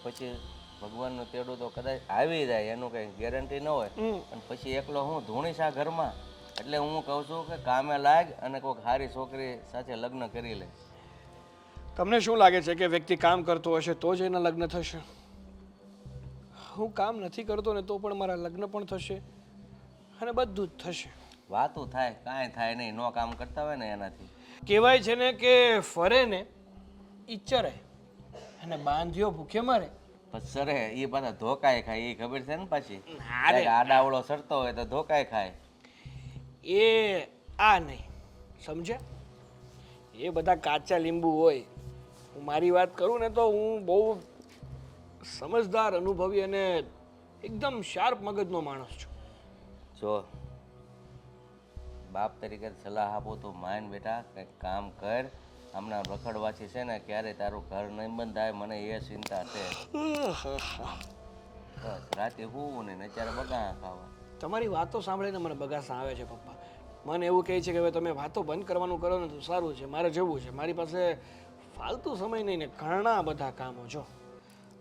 પછી ભગવાનનું તેડું તો કદાચ આવી જાય એનું કંઈ ગેરંટી ન હોય. અને પછી એકલો હું ધૂણીશ આ ઘરમાં. એટલે હું કહું છું કે કામે લાગ અને કોઈક સારી છોકરી સાથે લગ્ન કરી લે. તમને શું લાગે છે કે વ્યક્તિ કામ કરતો હશે તો જ એના લગ્ન થશે? હું કામ નથી કરતો ને તો પણ મારા લગ્ન પણ થશે અને બધું જ થશે. વાતું થાય કાંઈ થાય નહીં, નો કામ કરતા હોય ને એનાથી. કહેવાય છે ને કે ફરે ને ઈચ્છરે અને બાંધ્યો ભૂખે મરે. પછી સરે એ પાછા ધોકાય ખાય એ ખબર છે ને પાછી. ના રે. આડાવડો સરતો હોય તો ધોકાય ખાય. એ આ નહીં સમજ્યા? એ બધા કાચા લીંબુ હોય. હું મારી વાત કરું ને તો હું બહુ સમજદાર, અનુભવી અને એકદમ શાર્પ મગજનો માણસ છું. જો બાપ તરીકે સલાહ આપું તો માન બેટા કંઈક કામ કર. હમણાં રખડવાથી છે ને ક્યારે તારું ઘર નહીં બંધાય મને એ ચિંતા છે. બસ રાતે હું ને અત્યારે બગા ખાવા. તમારી વાતો સાંભળીને મને બગાસા આવે છે પપ્પા. મને એવું કહે છે કે હવે તમે વાતો બંધ કરવાનું કરો ને તો સારું છે. મારે જવું છે. મારી પાસે ફાલતુ સમય નહીં ને ઘણા બધા કામો. જો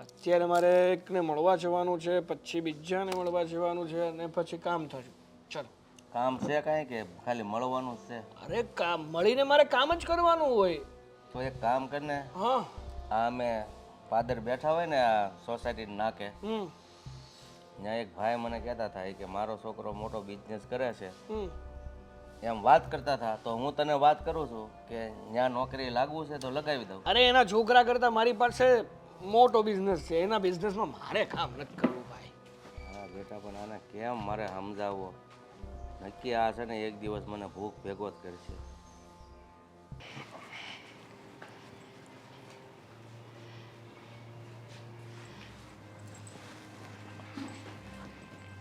અત્યારે મારે એકને મળવા જવાનું છે, પછી બીજાને મળવા જવાનું છે અને પછી કામ થશે. ચાલો. કામ છે કાંઈ કે ખાલી મળવાનું જ છે? અરે કામ મળીને મારે કામ જ કરવાનું હોય. તો એક કામ કર ને, હા. આ અમે પાદર બેઠા હોય ને આ સોસાયટી નાકે, ત્યાં એક ભાઈ મને કહેતા હતા કે મારો છોકરો મોટો બિઝનેસ કરે છે એમ વાત કરતા હતા. તો હું તને વાત કરું છું કે ત્યાં નોકરી લાગવું છે તો લગાવી દઉં. અરે એના છોકરા કરતાં મારી પાસે મોટો બિઝનેસ છે. એના બિઝનેસમાં મારે કામ નથી કરવું ભાઈ. હા બેટા પણ આને કેમ મારે સમજાવવો? નક્કી આ છે ને એક દિવસ મને ભૂખ ભેગો જ કરશે.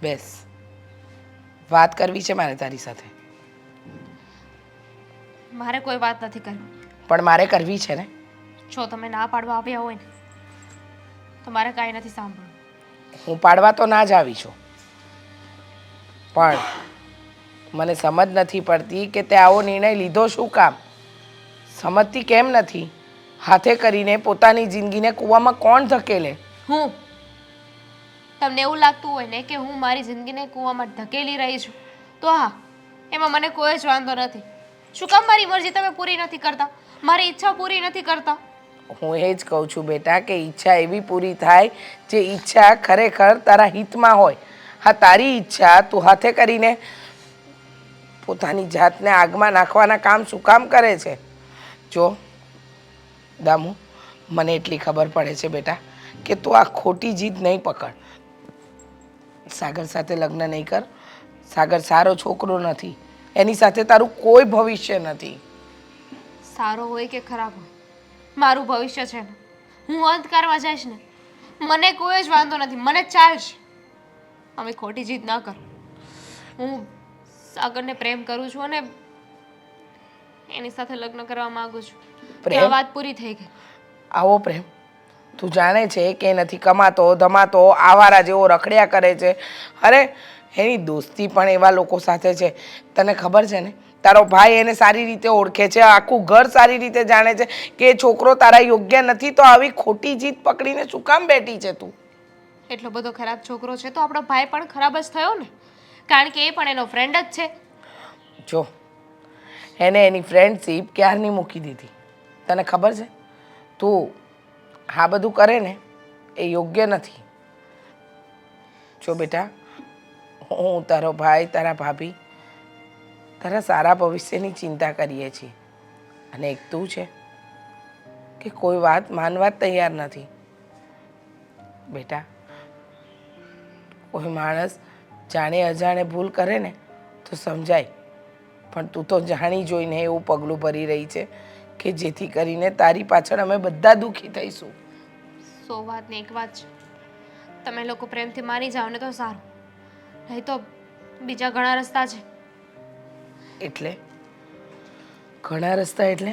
બેસ, વાત કરવી છે મારે તારી સાથે. મારે કોઈ વાત નથી કરવી. પણ મારે કરવી છે ને. જો તમે ના પાડવા આવ્યા હોય ને તો મારે કાંઈ નથી સાંભળવું. હું પાડવા તો ના જ આવી છું, પણ મને સમજ નથી પડતી કે તે આવો નિર્ણય લીધો શું કામ? સમજતી કેમ નથી? હાથે કરીને પોતાની જિંદગીને કૂવામાં કોણ ધકેલે? હું તમને એવું લાગતું હોય ને કે હું મારી જિંદગીને કૂવામાં ધકેલી રહી છું તો હા, એમાં મને કોઈ જ વાંધો નથી. શું કામ મારી મરજી તમે પૂરી નથી કરતા? મારી ઈચ્છા પૂરી નથી કરતા? હું એ જ કહું છું બેટા કે ઈચ્છા એવી પૂરી થાય જે ઈચ્છા ખરેખર તારા હિતમાં હોય. હા, તારી ઈચ્છા તું હાથે કરીને પોતાની જાતને આગમાં નાખવાના કામ શું કામ કરે છે? જો દામુ, મને એટલી ખબર પડે છે બેટા કે તું આ ખોટી જીદ નહીં પકડ. સાગર સાથે લગ્ન નહીં કર. સાગર સારો છોકરો નથી. એની સાથે તારું કોઈ ભવિષ્ય નથી. સારો હોય કે ખરાબ હોય, મારું ભવિષ્ય છે ને. હું અંધકારમાં જઈશ ને મને કોઈ જ વાંધો નથી, મને ચાલશે. અમે ખોટી જીદ ના કરો. હું સાગરને પ્રેમ કરું છું અને એની સાથે લગ્ન કરવા માંગુ છું. પ્રેમ? આ વાત પૂરી થઈ ગઈ. આવો પ્રેમ? તું જાણે છે કે નથી કમાતો ધમાતો આવારા જેવો રખડ્યા કરે છે. અરે એની દોસ્તી પણ એવા લોકો સાથે છે. તને ખબર છે ને, તારો ભાઈ એને સારી રીતે ઓળખે છે. આખું ઘર સારી રીતે જાણે છે કે એ છોકરો તારા યોગ્ય નથી. તો આવી ખોટી જીદ પકડીને શું કામ બેઠી છે તું? એટલો બધો ખરાબ છોકરો છે તો આપણો ભાઈ પણ ખરાબ જ થયો ને, કારણ કે એ પણ એનો ફ્રેન્ડ જ છે. જો એને એની ફ્રેન્ડશીપ ક્યારની મૂકી દીધી. તને ખબર છે? તું આ બધું કરે ને એ યોગ્ય નથી. જો બેટા, હું તારો ભાઈ, તારા ભાભી તારા સારા ભવિષ્યની ચિંતા કરીએ છીએ અને એક તું છે કે કોઈ વાત માનવા જ તૈયાર નથી. બેટા, કોઈ માણસ જાણે અજાણે ભૂલ કરે ને તો સમજાય, પણ તું તો જાણી જોઈને એવું પગલું ભરી રહી છે કે જેથી કરીને તારી પાછળ અમે બધા દુઃખી થઈશું. 100 વાતની એક વાત છે, તમે લોકો પ્રેમથી માની જાઓ ને તો સારું, નહીં તો બીજા ઘણા રસ્તા છે. એટલે ઘણા રસ્તા એટલે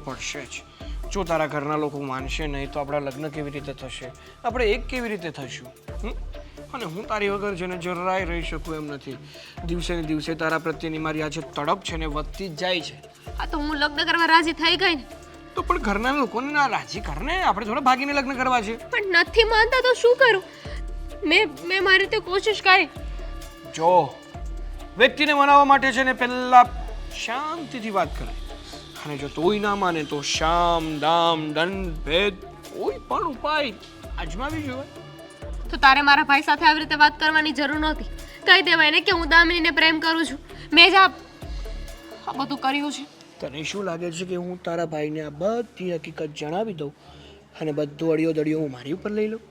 પડશે જ. જો તારા ઘરના લોકો માનશે નહીં તો આપણા લગ્ન કેવી રીતે થશે, આપણે એક કેવી રીતે થઈશું? અને હું તારી વગર છે ને જરાય રહી શકું એમ નથી. દિવસે ને દિવસે તારા પ્રત્યેની મારી આ જે તડપ છે ને વધતી જ જાય છે. હા તો હું લગ્ન કરવા રાજી થઈ ગઈ ને. તો પણ ઘરના લોકોને ના રાજી કરને, આપણે થોડા ભાગીને લગ્ન કરવા છે. પણ નથી માનતા તો શું કરું? મેં મારી રીતે કોશિશ કરી. જો વ્યક્તિને મનાવવા માટે છે ને પહેલા શાંતિથી વાત કરે, અને જો તોય ના માને તો શામ દામ દંડ ભેદ કોઈ પણ ઉપાય અજમાવી જોઈએ. તો તારે મારા ભાઈ સાથે આવી રીતે વાત કરવાની જરૂર નહોતી. કહી દેવાય ને કે હું દામિનીને પ્રેમ કરું છું. મેં જ આ બધું કર્યું છે. તને શું લાગે છે કે હું તારા ભાઈને આ બધી હકીકત જણાવી દઉં અને બધું અડિયો દડિયો હું મારી ઉપર લઈ લઉં?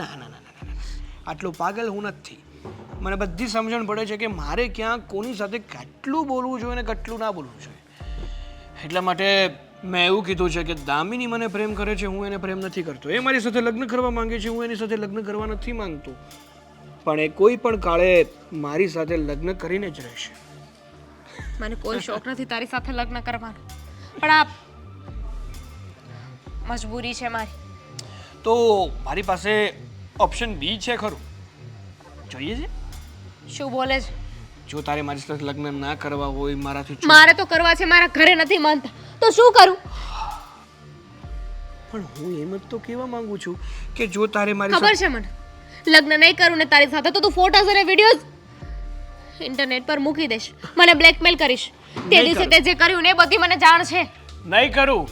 ના ના ના ના ના, આટલો પાગલ હું નથી. મને બધી સમજણ પડે છે કે મારે ક્યાં કોની સાથે કેટલું બોલવું જોઈએ અને કેટલું ના બોલવું જોઈએ. એટલા માટે મેં એવું કીધું છે કે દામિની મને પ્રેમ કરે છે, હું એને પ્રેમ નથી કરતો. એ મારી સાથે લગ્ન કરવા માંગે છે, હું એની સાથે લગ્ન કરવા નથી માંગતો. પણ એ કોઈ પણ કાળે મારી સાથે લગ્ન કરીને જ રહેશે. મને કોઈ શોખ નથી તારી સાથે લગ્ન કરવાનો, પણ આ મજબૂરી છે મારી. તો મારી પાસે ઓપ્શન બી છે ખરું? જોઈએ છે? શું બોલે છે? જો તારે મારી સાથે લગ્ન ના કરવા હોય, મારાથી મારે તો કરવા છે, મારા ઘરે નથી માનતા, તો શું કરું? પણ હું એમ જ તો કહેવા માંગુ છું કે જો તારે મારી ખબર છે મને, લગ્ન નહીં કરું ને તારી સાથે તો તું ફોટોસ અને વિડીયોઝ ઇન્ટરનેટ પર મૂકી દઈશ, મને બ્લેકમેલ કરીશ. તે દિવસે તે જે કર્યું ને એ બધી મને જાણ છે. નહીં કરું.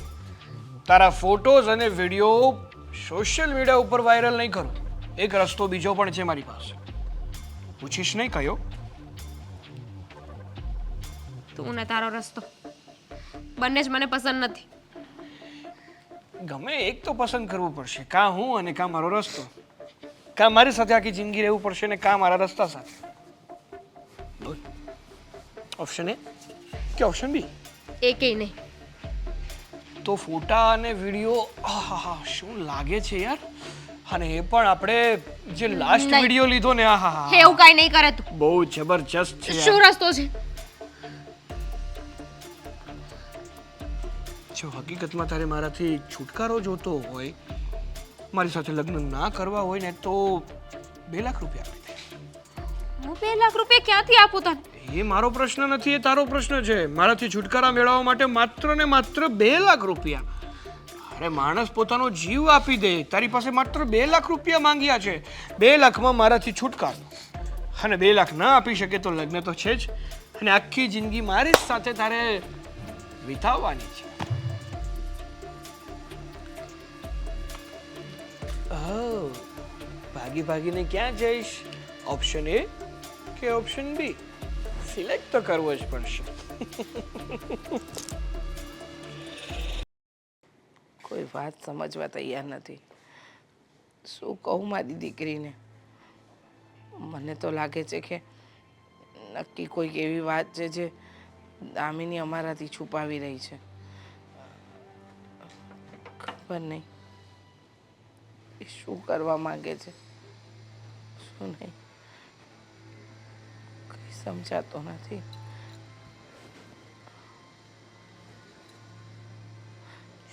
તારા ફોટોઝ અને વિડીયો સોશિયલ મીડિયા ઉપર વાયરલ નહીં કરું. એક રસ્તો બીજો પણ છે મારી પાસે. પૂછીશ નહીં કયો? તું ને તારો રસ્તો બંને જ મને પસંદ નથી. ગમે એક તો પસંદ કરવું પડશે, કાં હું અને કાં મારો રસ્તો. કાં મારી સાથે આખી જિંદગી રહેવું પડશે ને કાં મારા રસ્તા સાથે. બોલ, ઓપ્શન એ કે ઓપ્શન બી? એકેય નહીં. તો ફોટા અને વિડીયો, આહાહા શું લાગે છે યાર. અને એ પણ આપણે જે લાસ્ટ નહીં. વિડીયો લીધો ને, આહાહા એવું કાંઈ નહીં કરે તું. બહુ જબરજસ્ત છે યાર. શું રસ્તો છે? જો હકીકતમાં તારે મારાથી છુટકારો જોતો હોય, મારી સાથે લગ્ન ના કરવા હોય ને, તો 2 લાખ રૂપિયા આપી દે. હું 2 લાખ રૂપિયા ક્યાંથી આપું તને? એ મારો પ્રશ્ન નથી, એ તારો પ્રશ્ન છે. મારાથી છુટકારા મેળવવા માટે માત્ર ને માત્ર 2 લાખ રૂપિયા. અરે માણસ પોતાનો જીવ આપી દે, તારી પાસે માત્ર 2 લાખ રૂપિયા માંગ્યા છે. 2 લાખમાં મારાથી છુટકારો, અને 2 લાખ ના આપી શકે તો લગ્ન તો છે જ, અને આખી જિંદગી મારી જ સાથે તારે વિતાવવાની છે. ઓહ, ભાગી ભાગીને ક્યાં જઈશ? ઓપ્શન એ કે ઓપ્શન બી? સિલેક્ટ તો કરવો જ પડશે. કોઈ વાત સમજવા તૈયાર નથી. શું કહું મારી દીકરીને? મને તો લાગે છે કે નક્કી કોઈક એવી વાત છે જે દામિની અમારાથી છુપાવી રહી છે. ખબર નહીં એ શું કરવા માંગે છે, શું નહીં, કંઈ સમજાતો નથી.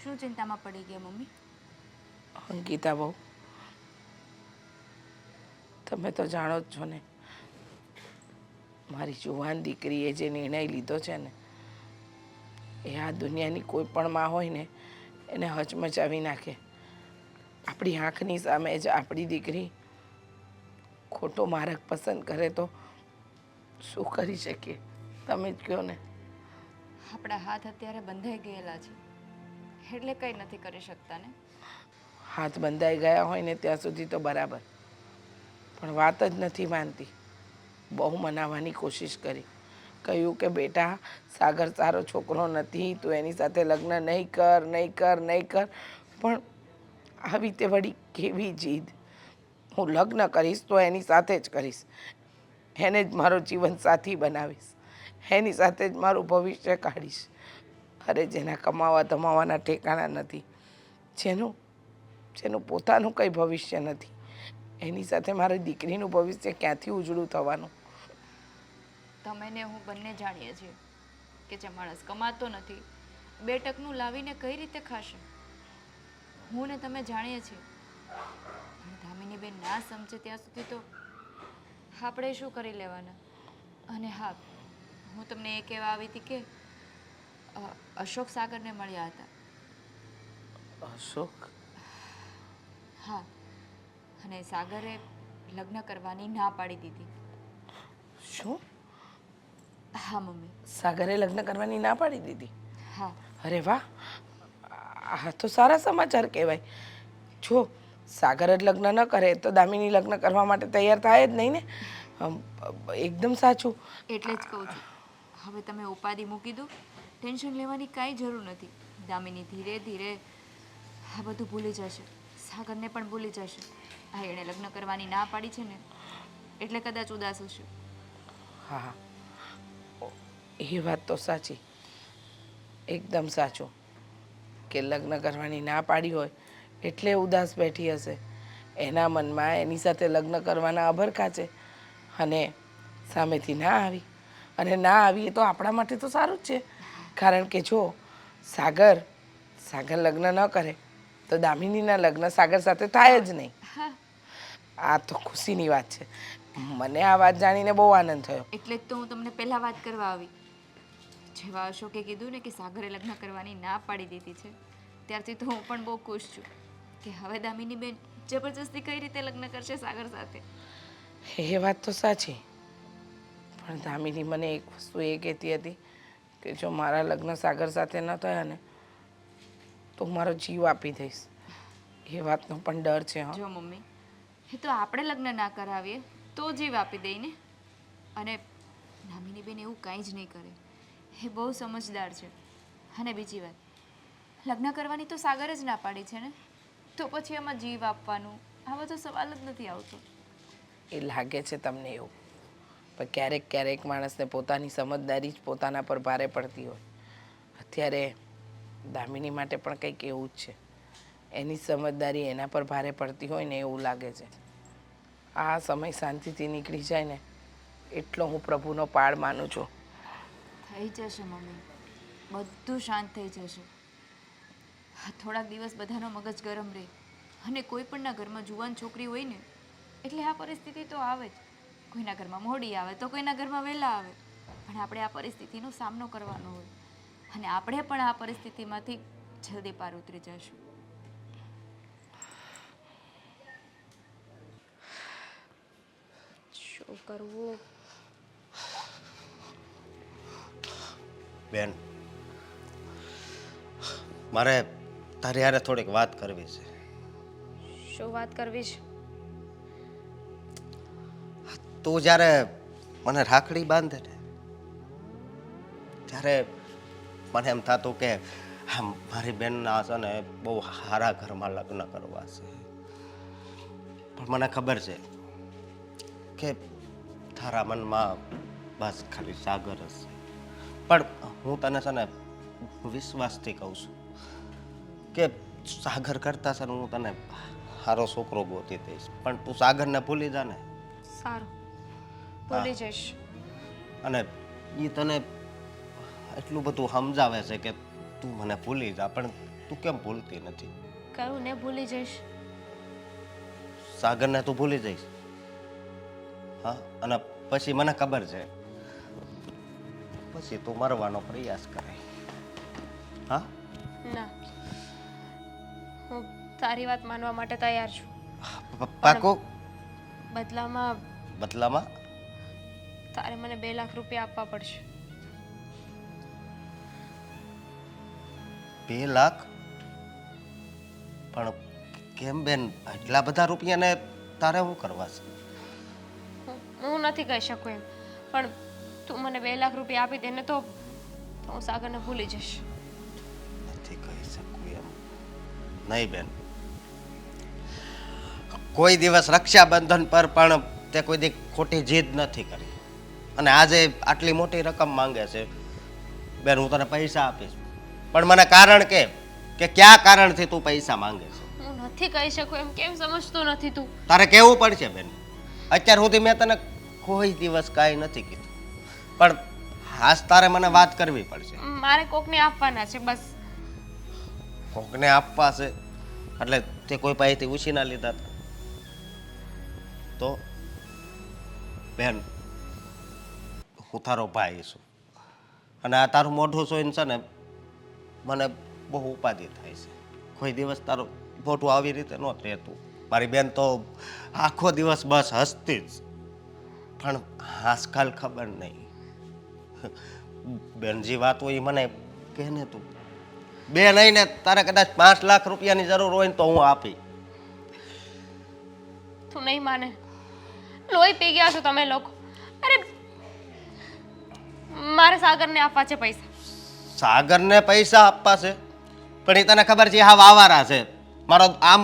શું ચિંતામાં પડી ગયા મમ્મી? અંકિતા બહુ, તમે તો જાણો જ છો ને, મારી જુવાન દીકરીએ જે નિર્ણય લીધો છે ને, એ આ દુનિયાની કોઈ પણ માં હોય ને એને હચમચાવી નાખે. આપણી આંખની સામે જ આપણી દીકરી ખોટો માર્ગ પસંદ કરે તો શું કરી શકીએ? તમે જ કહો ને. આપણા હાથ અત્યારે બંધાઈ ગયેલા છે એટલે કંઈ નથી કરી શકતા ને. હાથ બંધાઈ ગયા હોય ને ત્યાં સુધી તો બરાબર, પણ વાત જ નથી માનતી. બહુ મનાવવાની કોશિશ કરી, કહ્યું કે બેટા સાગર સારો છોકરો નથી, તું એની સાથે લગ્ન નહીં કર નહીં કર નહીં કર. પણ આવી તે વળી કેવી જીદ! હું લગ્ન કરીશ તો એની સાથે જ કરીશ, એને જ મારો જીવન સાથી બનાવીશ, એની સાથે જ મારું ભવિષ્ય કાઢીશ. અરે જેના કમાવા ધમાવાના ઠેકાણા નથી, જેનું પોતાનું કંઈ ભવિષ્ય નથી, એની સાથે મારી દીકરીનું ભવિષ્ય ક્યાંથી ઉજળું થવાનું? તમે ને હું બંને જાણીએ છીએ કે જે માણસ કમાતો નથી 2 ટકનું લાવીને કઈ રીતે ખાશે. હું ને તમે જાણીએ છીએ, પણ દામિની બેન ના સમજે ત્યાં સુધી તો આપણે શું કરી લેવાના. અને હા, હું તમને એ કહેવા આવી હતી કે અશોક સાગરને મળ્યા હતા. અશોક? હા, અને સાગરે લગ્ન કરવાની ના પાડી દીધી. શું? હા મમ્મી. સાગરે લગ્ન કરવાની ના પાડી દીધી? હા. અરે વાહ, આ તો સારા સમાચાર કહેવાય. જો સાગર જ લગ્ન ન કરે તો દામિની લગ્ન કરવા માટે તૈયાર થાય જ નહીં ને. એકદમ સાચું. એટલે જ કહું છું, હવે તમે ઉપાધિ મૂકી દો ટેન્શન લેવાની કાંઈ જરૂર નથી. દામિની ધીરે ધીરે આ બધું ભૂલી જશે, સાગરને પણ ભૂલી જશે. આ એણે લગ્ન કરવાની ના પાડી છે ને એટલે કદાચ ઉદાસ હશે. હા હા, એ વાત તો સાચી, એકદમ સાચું કે લગ્ન કરવાની ના પાડી હોય એટલે ઉદાસ બેઠી હશે. એના મનમાં એની સાથે લગ્ન કરવાના અભરખા છે અને સામેથી ના આવી. અને ના આવી એ તો આપણા માટે તો સારું જ છે, કારણ કે જો સાગર લગ્ન ન કરે તો દામિનીના લગ્ન સાગર સાથે થાય જ નહીં. આ તો ખુશીની વાત છે. મને આ વાત જાણીને બહુ આનંદ થયો. એટલે જ તો હું તમને પહેલાં વાત કરવા આવી. જેવા અશોકે કીધું ને કે સાગરે લગ્ન કરવાની ના પાડી દીધી છે, ત્યારથી તો હું પણ બહુ ખુશ છું કે હવે દામિની બેન જબરજસ્તી કઈ રીતે લગ્ન કરશે સાગર સાથે. એ વાત તો સાચી, પણ દામિની મને એક વસ્તુ એ કહેતી હતી કે જો મારા લગ્ન સાગર સાથે ન થયા ને તો હું મારો જીવ આપી દઈશ. એ વાતનો પણ ડર છે. હા, જો મમ્મી, એ તો આપણે લગ્ન ના કરાવીએ તો જીવ આપી દઈ ને. અને દામિની બેન એવું કાંઈ જ નહીં કરે, એ બહુ સમજદાર છે. અને બીજી વાત, લગ્ન કરવાની તો સાગર જ ના પાડી છે ને, તો પછી એમાં જીવ આપવાનું આ બધો સવાલ જ નથી આવતો. એ લાગે છે તમને એવું, પણ ક્યારેક ક્યારેક માણસને પોતાની સમજદારી જ પોતાના પર ભારે પડતી હોય. અત્યારે દામિની માટે પણ કંઈક એવું જ છે. એની સમજદારી એના પર ભારે પડતી હોય ને એવું લાગે છે. આ સમય શાંતિથી નીકળી જાય ને એટલો હું પ્રભુનો પાડ માનું છું. થઈ જશે મમ્મી, બધું શાંત થઈ જશે. થોડાક દિવસ બધાનો મગજ ગરમ રહે, અને કોઈ પણના ઘરમાં જુવાન છોકરી હોય ને એટલે આ પરિસ્થિતિ તો આવે જ. કોઈના ઘરમાં મોડી આવે તો કોઈના ઘરમાં વહેલા આવે, પણ આપણે આ પરિસ્થિતિનો સામનો કરવાનો હોય અને આપણે પણ આ પરિસ્થિતિમાંથી જલ્દી પાર ઉતરી જઈશું. શું કરવું? બેન, મારે તારી હારે થોડીક વાત કરવી છે. શું વાત કરવી છે? તું જ્યારે મને રાખડી બાંધે ને ત્યારે મને એમ થતું કે મારી બેનના છે ને બહુ સારા ઘરમાં લગ્ન કરવા છે. પણ મને ખબર છે કે તારા મનમાં બસ ખાલી સાગર જ છે. પણ હું તને છે ને વિશ્વાસથી કહું છું કે સાગર કરતા છે ને હું તને સારો છોકરો ગોતી દઈશ. પણ તું સાગરને ભૂલી જા ને. સારું, ભૂલી જઈશ. અને એ તને એટલું બધું સમજાવે છે કે તું મને ભૂલી જા, પણ તું કેમ ભૂલતી નથી? કરું ને ભૂલી જઈશ. સાગરને તું ભૂલી જઈશ. હા, અને પછી મને ખબર છે પછી તું મરવાનો પ્રયાસ કરે. હા, ના, હું તારી વાત માનવા માટે તૈયાર છું. પાકો? બદલામાં તારે મને 2 લાખ રૂપિયા આપવા પડશે. 2 લાખ? પણ કેમ બેન, એટલા બધા રૂપિયાને તારે શું કરવા છે? હું નથી કહી શકું એમ, પણ તું મને 2 લાખ રૂપિયા આપી દે ને તો હું સાગરને ભૂલી જઈશ. નથી કહી શકું એમ નહીં બેન. કોઈ દિવસ રક્ષાબંધન પર પણ તે કોઈ દી ખોટી જીદ નથી કરી, અને આજે આટલી મોટી રકમ માંગે છે. બેન, હું તને પૈસા આપીશ, પણ મને કારણ કે કયા કારણથી તું પૈસા માંગે છે? હું નથી કહી શકું એમ કેમ સમજતો નથી તું? તારે કહેવું પડશે બેન. અત્યાર સુધી મેં તને કોઈ દિવસ કાંઈ નથી કીધું, પણ હાસ તારે મને વાત કરવી પડશે. મારે કોકને આપવાના છે બસ. કોકને આપવા છે એટલે તે કોઈ પાસેથી ઉછીના લીધા હતા? તો બેન, હું તારો ભાઈ છું, અને આ તારું મોઢું જોઈને છે ને મને બહુ ઉપાધિ થાય છે. કોઈ દિવસ તારું મોઢું આવી રીતે ન રહેતું. મારી બેન તો આખો દિવસ બસ હસતી જ, પણ આજકાલ ખબર નહીં. બેન, જે વાત હોય એ મને કહે ને તું. બે નહીં ને તારે કદાચ 5 લાખ રૂપિયાની જરૂર હોય ને તો હું આપી. તું નહીં માને. લોહી પી ગયા છો તમે લોકો. અરે મારે સાગરને આપવા છે પૈસા. સાગરને પૈસા આપવા છે પણ એ તને ખબર છે હા વાવારા છે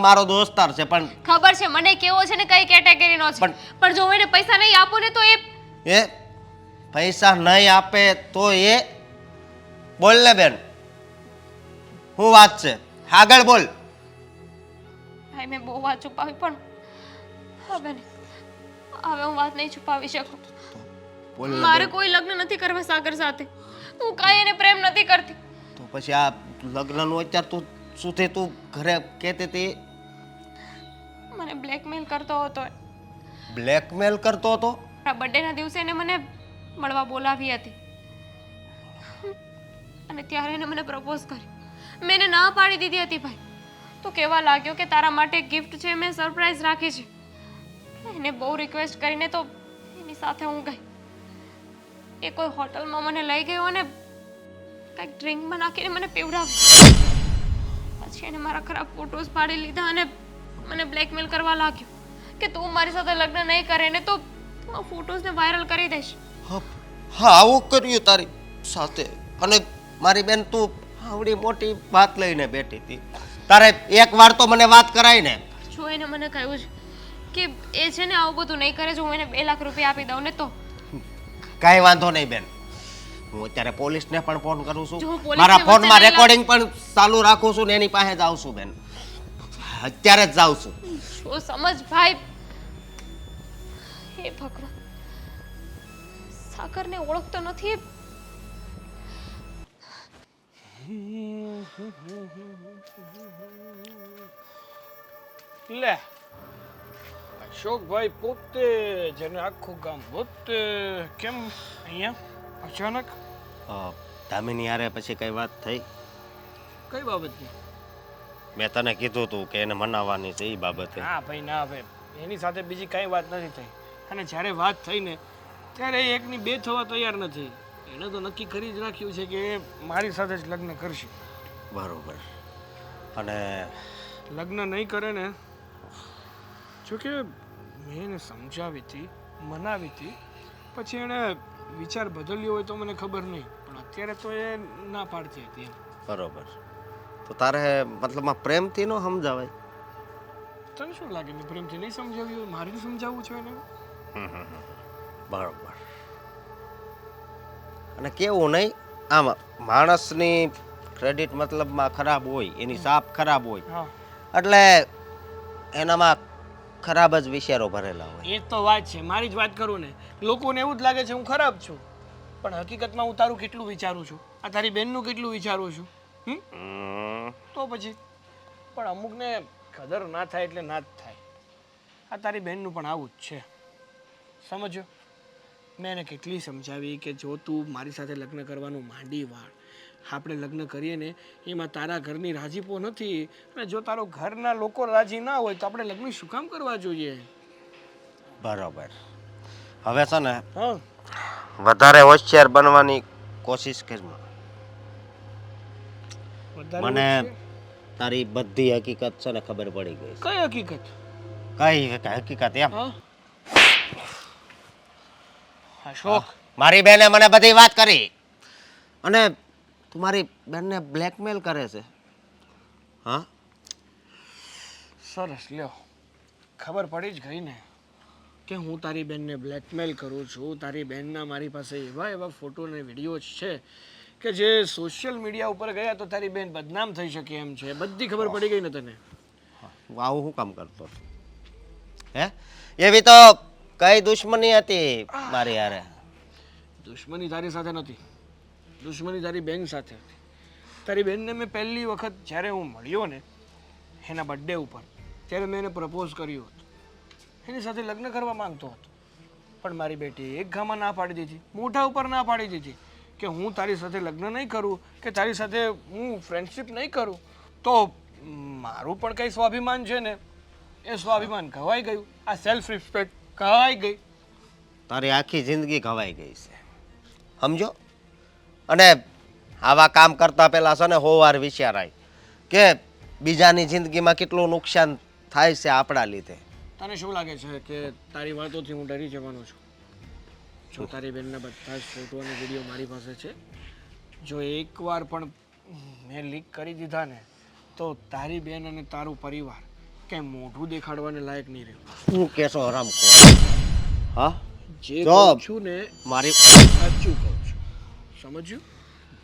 મારો દોસ્તાર છે પણ ખબર છે મને કેવો છે ને કઈ કેટેગરીનો છે પણ જો હું એને પૈસા નહીં આપું ને તો એ પૈસા નહીં આપે તો એ બોલ ને બેન શું વાત છે આગળ બોલ. ભાઈ મેં બહુ વાત છુપાવી પણ હવે નહીં. હવે હું વાત નહીં છુપાવી શકું. બોલ ને મારે બેન. કોઈ લગ્ન નથી કરવા સાગર સાથે. હું કાંઈ એને પ્રેમ નથી કરતી. તો પછી આ લગ્નનું અત્યારે તું સુધી તું ઘરે કહેતી હતી મને બ્લેકમેલ કરતો હતો. બ્લેકમેલ કરતો હતો. મારા બર્થડેના દિવસે એને મને મળવા બોલાવી હતી અને ત્યારે એને મને પ્રપોઝ કર્યું. મેં એને ના પાડી દીધી હતી ભાઈ. તો કહેવા લાગ્યો કે તારા માટે ગિફ્ટ છે મેં સરપ્રાઈઝ રાખી છે. એને બહુ રિક્વેસ્ટ કરીને તો એની સાથે હું ગઈ. એ કોઈ હોટલમાં મને લઈ ગયો અને કંઈક ડ્રિંકમાં નાખીને મને પીવડાવ્યું. પછી એને મારા ખરાબ ફોટોઝ પાડી લીધા અને મને બ્લેકમેલ કરવા લાગ્યો કે તું મારી સાથે લગ્ન નહીં કરે ને તો તું આ ફોટોઝને વાયરલ કરી દઈશ. હા આવું કર્યું તારી સાથે અને મારી બેન તું આવડી મોટી વાત લઈને બેઠી હતી. તારે એક વાર તો મને વાત કરાય ને. જો એને મને કહ્યું છે કે એ છે ને આવું બધું નહીં કરે. જો હું એને 2 લાખ રૂપિયા આપી દઉં ને તો કાંઈ વાંધો નહીં બેન હું અત્યારે પોલીસને પણ ફોન કરું છું જો હું પોલીસને મારા વચ્ચે ફોનમાં નહીં રેકોર્ડિંગ પણ ચાલુ રાખું છું ને એની પાસે જ આવું છું બેન અત્યારે જ જાઉં છું. જો સમજ ભાઈ. હે ભગવાન સાગરને ઓળખતો નથી. લે અશોકભાઈ પોતે જેને આખું ગામ પોતે કેમ અહીંયા અચાનક દામિની યારે પછી કઈ વાત થઈ કઈ બાબતની? મેં તને કીધું તું કે એને મનાવવાની છે એ બાબતે. હા ભાઈ ના ભાઈ એની સાથે બીજી કઈ વાત નથી થઈ અને જ્યારે વાત થઈ ને ત્યારે એ એકની બે થવા તૈયાર નથી. એણે તો નક્કી કરી જ રાખ્યું છે કે એ મારી સાથે જ લગ્ન કરશે. બરોબર અને લગ્ન નહીં કરે ને જોકે મેં એને સમજાવી હતી મનાવી હતી પછી એણે વિચાર બદલ્યો હોય તો મને ખબર નહીં પણ અત્યારે તો એ ના પાડતી હતી એમ. બરોબર તો તારે મતલબમાં પ્રેમથી ન સમજાવાય. તને શું લાગે મેં પ્રેમથી નહીં સમજાવ્યું હોય? મારે સમજાવવું છે એને? બરોબર અને કેવું નહીં આમાં માણસની ક્રેડિટ મતલબમાં ખરાબ હોય એની સાપ ખરાબ હોય હા એટલે એનામાં ખરાબ જ વિચારો ભરેલા હોય. એ તો વાત છે મારી જ વાત કરું ને લોકોને એવું જ લાગે છે હું ખરાબ છું પણ હકીકતમાં હું તારું કેટલું વિચારું છું આ તારી બેનનું કેટલું વિચારું છું તો પછી પણ અમુકને કદર ના થાય એટલે ના જ થાય. આ તારી બહેનનું પણ આવું જ છે સમજો. મેં એને કેટલી સમજાવી કે જો તું મારી સાથે લગ્ન કરવાનું માંડી વાળ આપણે લગ્ન કરીએ ને એમાં તારા ઘરની રાજીપો નથી અને જો તારો ઘરના લોકો રાજી ના હોય તો આપણે લગ્ન શું કામ કરવા જોઈએ? બરોબર હવે છે ને હા વધારે હોશિયાર બનવાની કોશિશ કરજો. વધારે મને વચ્ચે? તારી બધી હકીકત છે ને ખબર પડી ગઈ છે. કઈ હકીકત? કઈ હકીકત એમ હા અશોક મારી બેને મને બધી વાત કરી અને તું મારી બેનને બ્લેકમેલ કરે છે. હા સરસ લ્યો ખબર પડી જ ગઈ ને કે હું તારી બેનને બ્લેકમેલ કરું છું. તારી બેનના મારી પાસે એવા ફોટો ને વિડીયો છે કે જે સોશિયલ મીડિયા ઉપર ગયા તો તારી બેન બદનામ થઈ શકે એમ છે. બધી ખબર પડી ગઈ ને તને? આવું શું કામ કરતો હે એવી તો કઈ દુશ્મની હતી મારી યારે? દુશ્મની તારી સાથે નથી દુશ્મની તારી બેન સાથે હતી. તારી બેનને મેં પહેલી વખત જ્યારે હું મળ્યો ને એના બર્થડે ઉપર ત્યારે મેં એને પ્રપોઝ કર્યું હતું. એની સાથે લગ્ન કરવા માંગતો હતો પણ મારી બેટી એક ઘામાં ના પાડી દીધી મોઢા ઉપર ના પાડી દીધી કે હું તારી સાથે લગ્ન નહીં કરું કે તારી સાથે હું ફ્રેન્ડશિપ નહીં કરું તો મારું પણ કંઈ સ્વાભિમાન છે ને એ સ્વાભિમાન ઘવાઈ ગયું. આ સેલ્ફ રિસ્પેક્ટ ઘવાઈ ગઈ. તારી આખી જિંદગી ઘવાઈ ગઈ છે સમજો. અને આવા કામ કરતા પહેલા છે ને 100 વાર વિચારાય કે બીજાની જિંદગીમાં કેટલું નુકસાન થાય છે આપણા લીધે. તને શું લાગે છે કે તારી વાતોથી હું ડરી જવાનો છું? જો તારી બેનના બધા જ ફોટો અને વિડીયો મારી પાસે છે જો એકવાર પણ મેં લીક કરી દીધા ને તો તારી બેન અને તારું પરિવાર ક્યાંય મોઢું દેખાડવાને લાયક નહીં રહ્યું. શું કહેશો હરામખોર? હા જે જો કહું છું ને મારી સાચું કહું છું, સમજ્યું?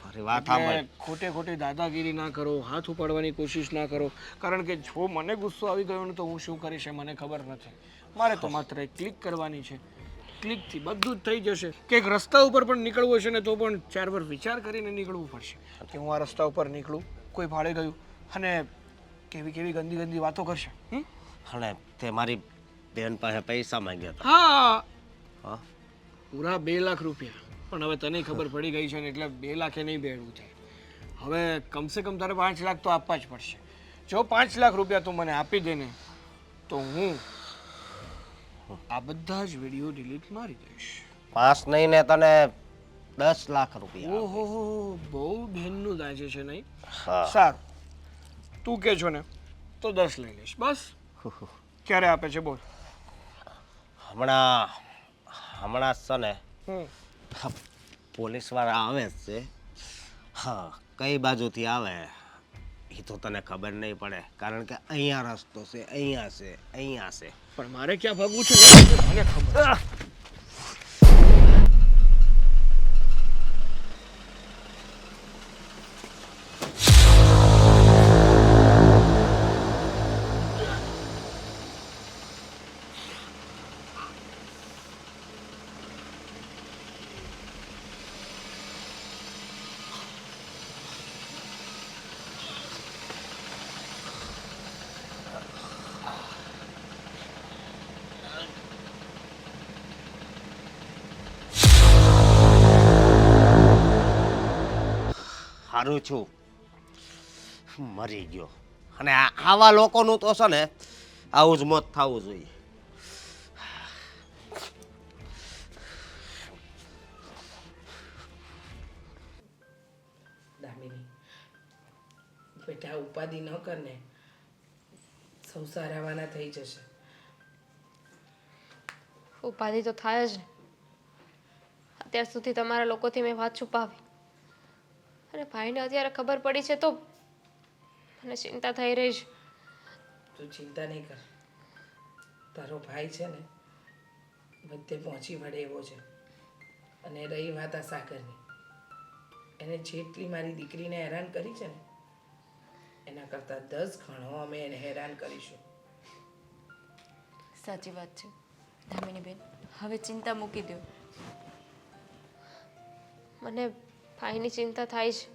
મારી વાત સાંભળ. એટલે ખોટે ખોટી દાદાગીરી ના કરો, હાથ ઉપાડવાની કોશિશ ના કરો, કારણ કે જો મને ગુસ્સો આવી ગયો ને તો હું શું કરીશ એ મને ખબર નથી. મારે તો માત્ર એક ક્લિક કરવાની છે, ક્લિકથી બધું જ થઈ જશે. કે એક રસ્તા ઉપર પણ નીકળવું હશે ને તો પણ 4 વાર વિચાર કરીને નીકળવું પડશે કે હું આ રસ્તા ઉપર નીકળું, કોઈ ભાડે ગયું અને કેવી કેવી ગંદી ગંદી વાતો કરશે. અને તે મારી બેન પાસે પૈસા માંગ્યા હતા. હા, હા પૂરા 2 લાખ રૂપિયા. પણ હવે તને ખબર પડી ગઈ છે ને એટલે 2 લાખે નહીં બેડવું થાય. હવે કમસે કમ તારે 5 લાખ તો આપવા જ પડશે. જો 5 લાખ રૂપિયા તું મને આપી દે ને તો હું આ બધા જ વિડીયો ડિલીટ મારી દઈશ. 5 નહીં ને તને 10 લાખ રૂપિયા. ઓહો, બહુ બહેનનું દાજે છે નહીં? હા સારું, તું કે છો ને તો 10 લઈ લઈશ. બસ ક્યારે આપે છે બોલ? હમણાં છે ને હમ પોલીસ વાળા આવે જ છે. હા, કઈ બાજુથી આવે એ તો તને ખબર નહીં પડે, કારણ કે અહીંયા રસ્તો છે, અહીંયા છે. પણ મારે ક્યાં ભાગવું છે મને ખબર. સારું છું, મરી ગયો. અને આવા લોકોનું તો છે ને આવું જ મોત થવું જોઈએ. દામિની બેટા ઉપાધિ ન કરને, સૌ સારાવાના થઈ જશે. ઉપાધિ તો થાય જ ને. અત્યાર સુધી તમારા લોકોથી મેં વાત છુપાવી અને ભાઈને અત્યારે ખબર પડી છે તો મને ચિંતા થઈ રહી છે. તું ચિંતા નહીં કર, તારો ભાઈ છે ને બધે પહોંચી વળે એવો છે. અને રહી વાત આ સાગરની, એને જેટલી મારી દીકરીને હેરાન કરી છે ને એના કરતાં 10 ગણો અમે એને હેરાન કરીશું. સાચી વાત છે દામિની બેન, હવે ચિંતા મૂકી દો. મને ભાઈની ચિંતા થાય છે.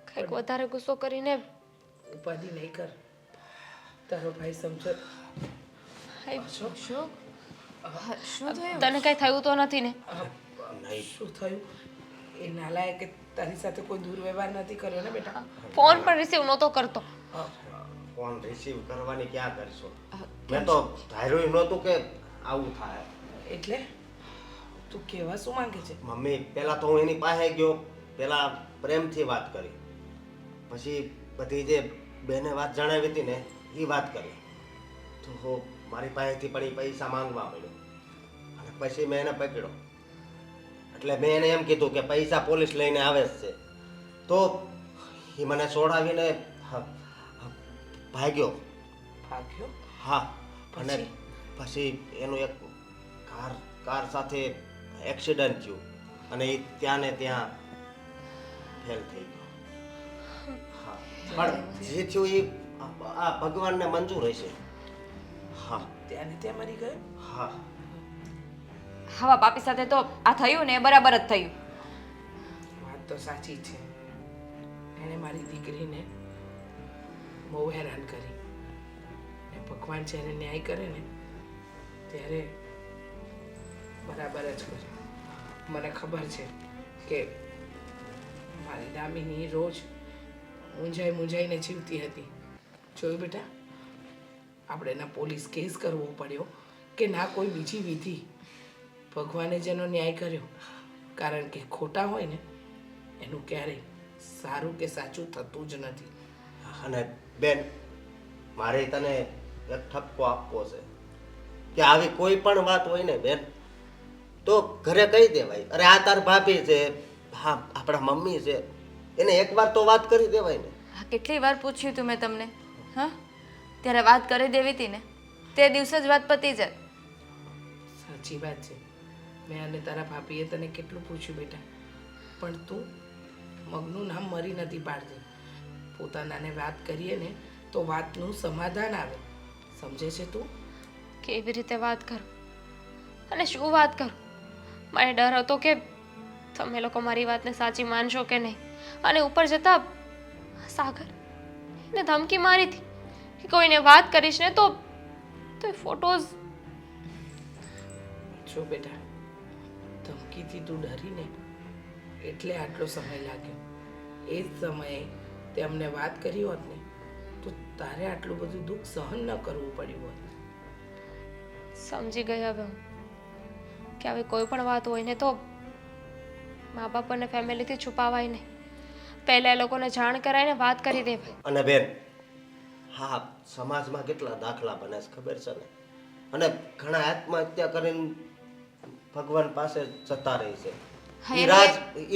કંઈક વધારે ગુસ્સો કરીને ઉપાધિ નહીં કર, તારો ભાઈ સમજો. શું શું થયું? તને કઈ થયું તો નથી ને? શું થયું? એ નાલાયકે તારી સાથે કોઈ દુર્વ્યવહાર નથી કર્યો ને બેટા? ફોન પણ રિસીવ નહોતો કરતો. ફોન રિસીવ કરવાની ક્યાં કરશો? મેં તો ધાર્યું નહોતું કે આવું થાય. એટલે તું કહેવા શું માંગે છે? મમ્મી, પહેલા તો હું એની પાસે ગયો, પહેલા પ્રેમથી વાત કરી, પછી બધી જે બેને વાત જણાવી હતી ને એ વાત કરી, તો મારી પાસેથી પણ એ પૈસા માંગવા મળ્યો અને પછી મેં એને પકડ્યો. એટલે મેં એને એમ કીધું કે પૈસા પોલીસ લઈને આવે જ છે, તો એ મને છોડાવીને ભાગ્યો. ભાગ્યો? હા, અને પછી એનું એક કાર સાથે એક્સિડન્ટ થયું અને એ ત્યાં ને ત્યાં ફેલ થઈ ગયો. હા, પણ જે થયું એ આ ભગવાનને મંજૂર હશે. હા, ત્યાં ને ત્યાં મરી ગયો? હા. હવા પાપી સાથે તો આ થયું ને એ બરાબર જ થયું. વાત તો સાચી છે, એણે મારી દીકરીને બહુ હેરાન કરી. ને ભગવાન જ્યારે ન્યાય કરે ને ત્યારે બરાબર જ કરે. મને ખબર છે કે મારી દામિની રોજ મૂંઝાઈને જીવતી હતી. જોયું બેટા, આપણે ના પોલીસ કેસ કરવો પડ્યો કે ના કોઈ બીજી વિધિ, ભગવાને જેનો ન્યાય કર્યો. કારણ કે ખોટા હોય ને એનું ક્યારેય સારું કે સાચું થતું જ નથી. અને બેન, મારે તને એક ઠપકો આપવો છે કે આવી કોઈ પણ વાત હોય ને બેન તો ઘરે કહી દેવાય. અરે આ તાર ભાભી છે, હા આપણા મમ્મી છે એને એકવાર તો વાત કરી દેવાય ને. હા કેટલી વાર પૂછ્યું તું મેં તમને? હા ત્યારે વાત કરી દેવી હતી ને, તે દિવસે જ વાત પતી જાય. સાચી વાત છે. મેં અને તારા ભાભીએ તને કેટલું પૂછ્યું બેટા, પણ તું મગનું નામ મરી નથી પાડતી. પોતાનાને વાત કરીએ ને તો વાતનું સમાધાન આવે, સમજે છે તું? કેવી રીતે વાત કરું અને શું વાત કરું? મને ડર હતો કે તમે લોકો મારી વાતને સાચી માનશો કે નહીં. અને ઉપર જતા સાગર એને ધમકી મારી હતી કે કોઈને વાત કરીશ ને તો એ ફોટોઝ. જો બેટા, ધમકીથી તું ડરીને એટલે આટલો સમય લાગ્યો. એ જ સમયે તે અમને વાત કરી હોત ને તો તારે આટલું બધું દુઃખ સહન ન કરવું પડ્યું હોત. સમજી ગઈ હવે હું કે આવી કોઈ પણ વાત હોય ને તો મા બાપ અને ફેમિલીથી છુપાવાય નહીં. પહેલાં એ લોકોને જાણ કરાવીને વાત કરી દેવાય. અને બેન હા સમાજમાં કેટલા દાખલા બને છે ખબર છે ને. અને ઘણા આત્મહત્યા કરીને ભગવાન પાસે જતા રહે છે. ઈ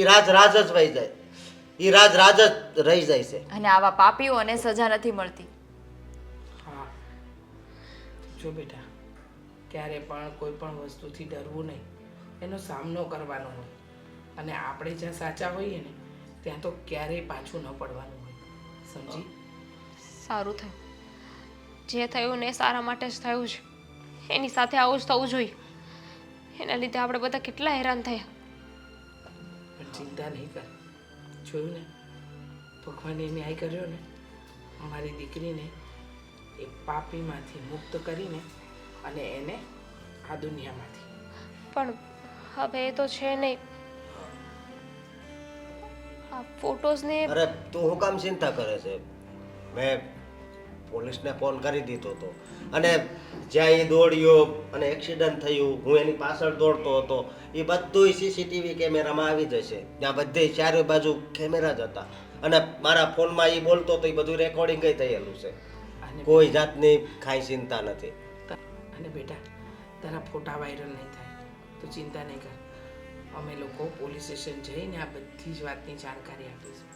રાજ જ વહી જાય. ઈ રાજ જ રહી જાય છે. અને આવા પાપીઓને સજા નથી મળતી. હા જો બેટા, ક્યારે પણ કોઈ પણ વસ્તુથી ડરવું નહીં, એનો સામનો કરવાનો હોય. અને આપણે જ્યાં સાચા હોઈએ ને ત્યાં તો ક્યારેય પાછું ન પડવાનું હોય, સમજી? સારું થયું. જે થયું ને એ સારા માટે જ થયું છે. એની સાથે આવું જ થવું જોઈએ. એના લીધે આપણે બધા કેટલા હેરાન થયા. પણ ચિંતા નહીં કર. જોયું ને, ભગવાને ન્યાય કર્યો ને. અમારી દીકરીને એ પાપીમાંથી મુક્ત કરીને અને એને આ દુનિયામાંથી. પણ હવે એ તો છે નહીં. આ ફોટોઝને અરે તું હું કામ ચિંતા કરે છે? મેં પોલીસને ફોન કરી દીધો હતો અને જ્યાં એ દોડ્યો અને એક્સિડન્ટ થયું હું એની પાછળ દોડતો હતો એ બધું સીસીટીવી કેમેરામાં આવી જશે. ત્યાં બધે ચારે બાજુ કેમેરા જ હતા અને મારા ફોનમાં એ બોલતો તો એ બધું રેકોર્ડિંગ થયેલું છે. કોઈ જાતની કાંઈ ચિંતા નથી. અને બેટા, તારા ફોટા વાયરલ નહીં થાય તો ચિંતા નહીં કર. અમે લોકો પોલીસ સ્ટેશન જઈને આ બધી જ વાતની જાણકારી આપીશું.